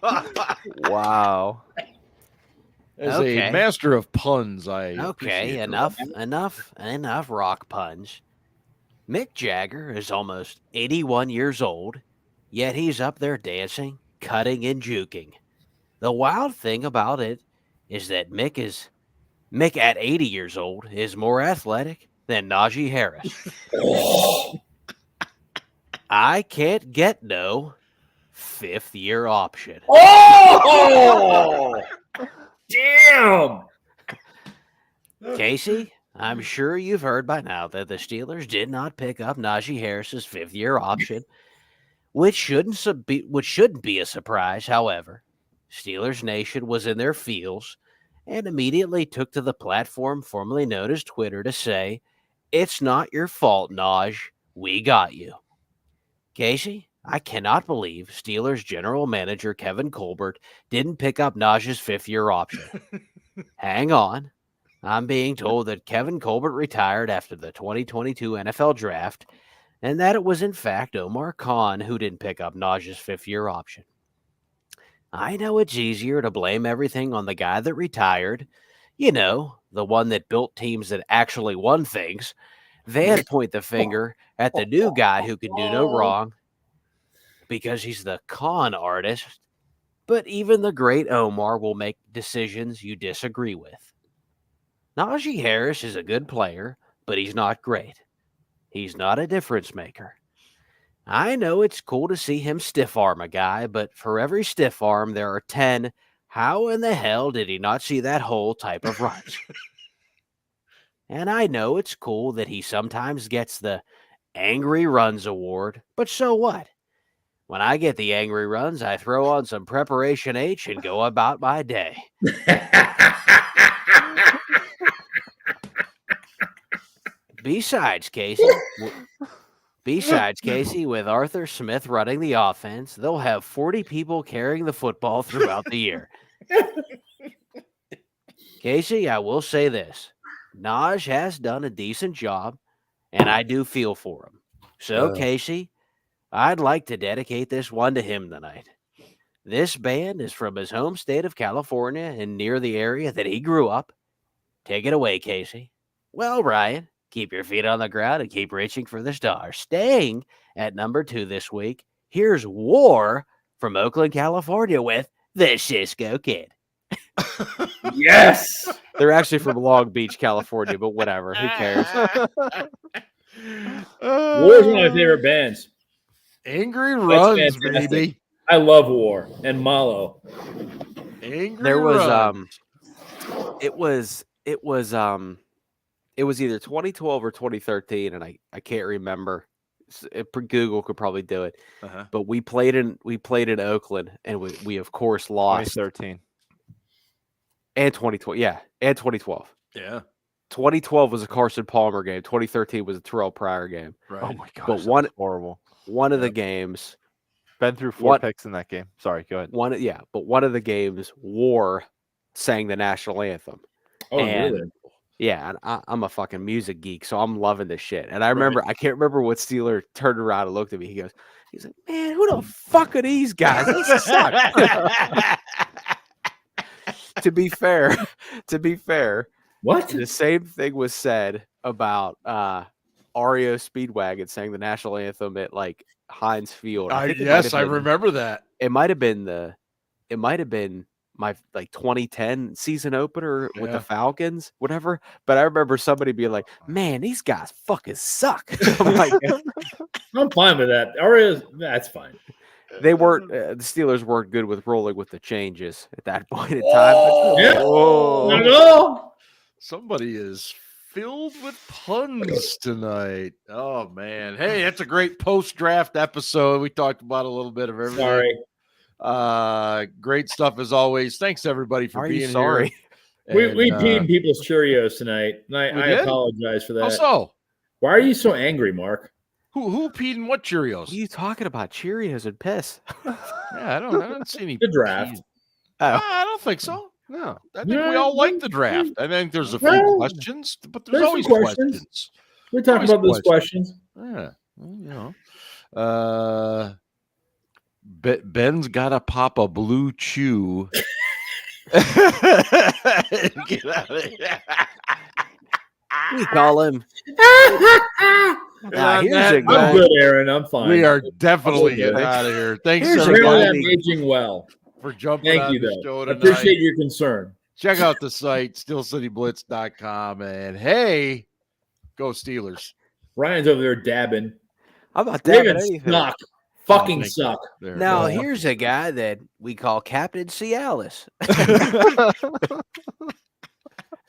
Wow. As a master of puns, enough rock puns. Mick Jagger is almost 81 years old, yet he's up there dancing, cutting and juking. The wild thing about it is that Mick at 80 years old is more athletic than Naji Harris. I can't get no 5th-year option. Oh! Damn! Casey, I'm sure you've heard by now that the Steelers did not pick up Najee Harris's 5th-year option, which shouldn't be a surprise. However, Steelers Nation was in their feels and immediately took to the platform formerly known as Twitter to say, It's not your fault, Naj. We got you. Casey, I cannot believe Steelers general manager Kevin Colbert didn't pick up Naj's fifth-year option. Hang on. I'm being told that Kevin Colbert retired after the 2022 NFL Draft, and that it was in fact Omar Khan who didn't pick up Naj's fifth-year option. I know it's easier to blame everything on the guy that retired, you know, the one that built teams that actually won things, than point the finger at the new guy who can do no wrong because he's the con artist. But even the great Omar will make decisions you disagree with. Naji Harris is a good player, but he's not great. He's not a difference maker. I know it's cool to see him stiff arm a guy, but for every stiff arm, there are 10. How in the hell did he not see that hole type of runs? And I know it's cool that he sometimes gets the Angry Runs Award, but so what? When I get the angry runs, I throw on some Preparation H and go about my day. Besides, Casey, with Arthur Smith running the offense, they'll have 40 people carrying the football throughout the year. Casey, I will say this. Naj has done a decent job, and I do feel for him. So, Casey, I'd like to dedicate this one to him tonight. This band is from his home state of California and near the area that he grew up. Take it away, Casey. Well, Ryan, keep your feet on the ground and keep reaching for the stars. Staying at number 2 this week, here's War from Oakland, California with the Cisco Kid. Yes. They're actually from Long Beach, California, but whatever. Who cares? War's one of my favorite bands. Angry Runs, fantastic. baby. I love War and Malo. Angry There was Runs. it was either 2012 or 2013, and I can't remember. Google could probably do it. But we played in Oakland, and we of course lost. 2013 and 2012, yeah, and 2012. Yeah. 2012 was a Carson Palmer game. 2013 was a Terrell Pryor game. Right. Oh my gosh, But that was horrible. One of the games, Ben threw 4 picks in that game. Sorry, go ahead. one of the games, War sang the national anthem. Oh, And- really? Yeah, and I'm a fucking music geek, so I'm loving this shit. And I remember, I can't remember what Steeler turned around and looked at me. He's like, man, who the fuck are these guys? These suck. To be fair, What? the same thing was said about REO Speedwagon sang the national anthem at like Heinz Field. Yes, I remember that. It might have been my like 2010 season opener with the Falcons, whatever. But I remember somebody being like, "Man, these guys fucking suck." I'm like, I'm fine with that. Arias, that's fine. they weren't. The Steelers weren't good with rolling with the changes at that point in time. But, Yeah. Not at all. Somebody is filled with puns tonight. Oh man. Hey, that's a great post-draft episode. We talked about a little bit of everything. Sorry. Great stuff as always. Thanks everybody for Are being you sorry? here. We peed in people's Cheerios tonight. And I did? apologize for that. How so? Why are you so angry, Mark? Who peed in what Cheerios? What are you talking about? Cheerios and piss. Yeah, I don't see any The draft. peas. Oh. I don't think so. No, I think Yeah, we all like the draft. I think there's a few Well, questions, but there's there's some always questions. questions. We talked Always about those questions. Yeah, well, you know. Ben's got to pop a blue chew. Get out of here. We call him. Here's a I'm guy. good, Aaron. I'm fine. We are definitely Okay. getting out of here. Thanks Here's a Apparently everybody I'm aging well. for jumping Thank on you, the though. show I tonight. appreciate your concern. Check out the site, steelcityblitz.com. And hey, go Steelers. Ryan's over there dabbing. I'm not dabbing Ravens anything. suck. Fucking thank you. suck. There. Now, Yeah. here's a guy that we call Captain Cialis.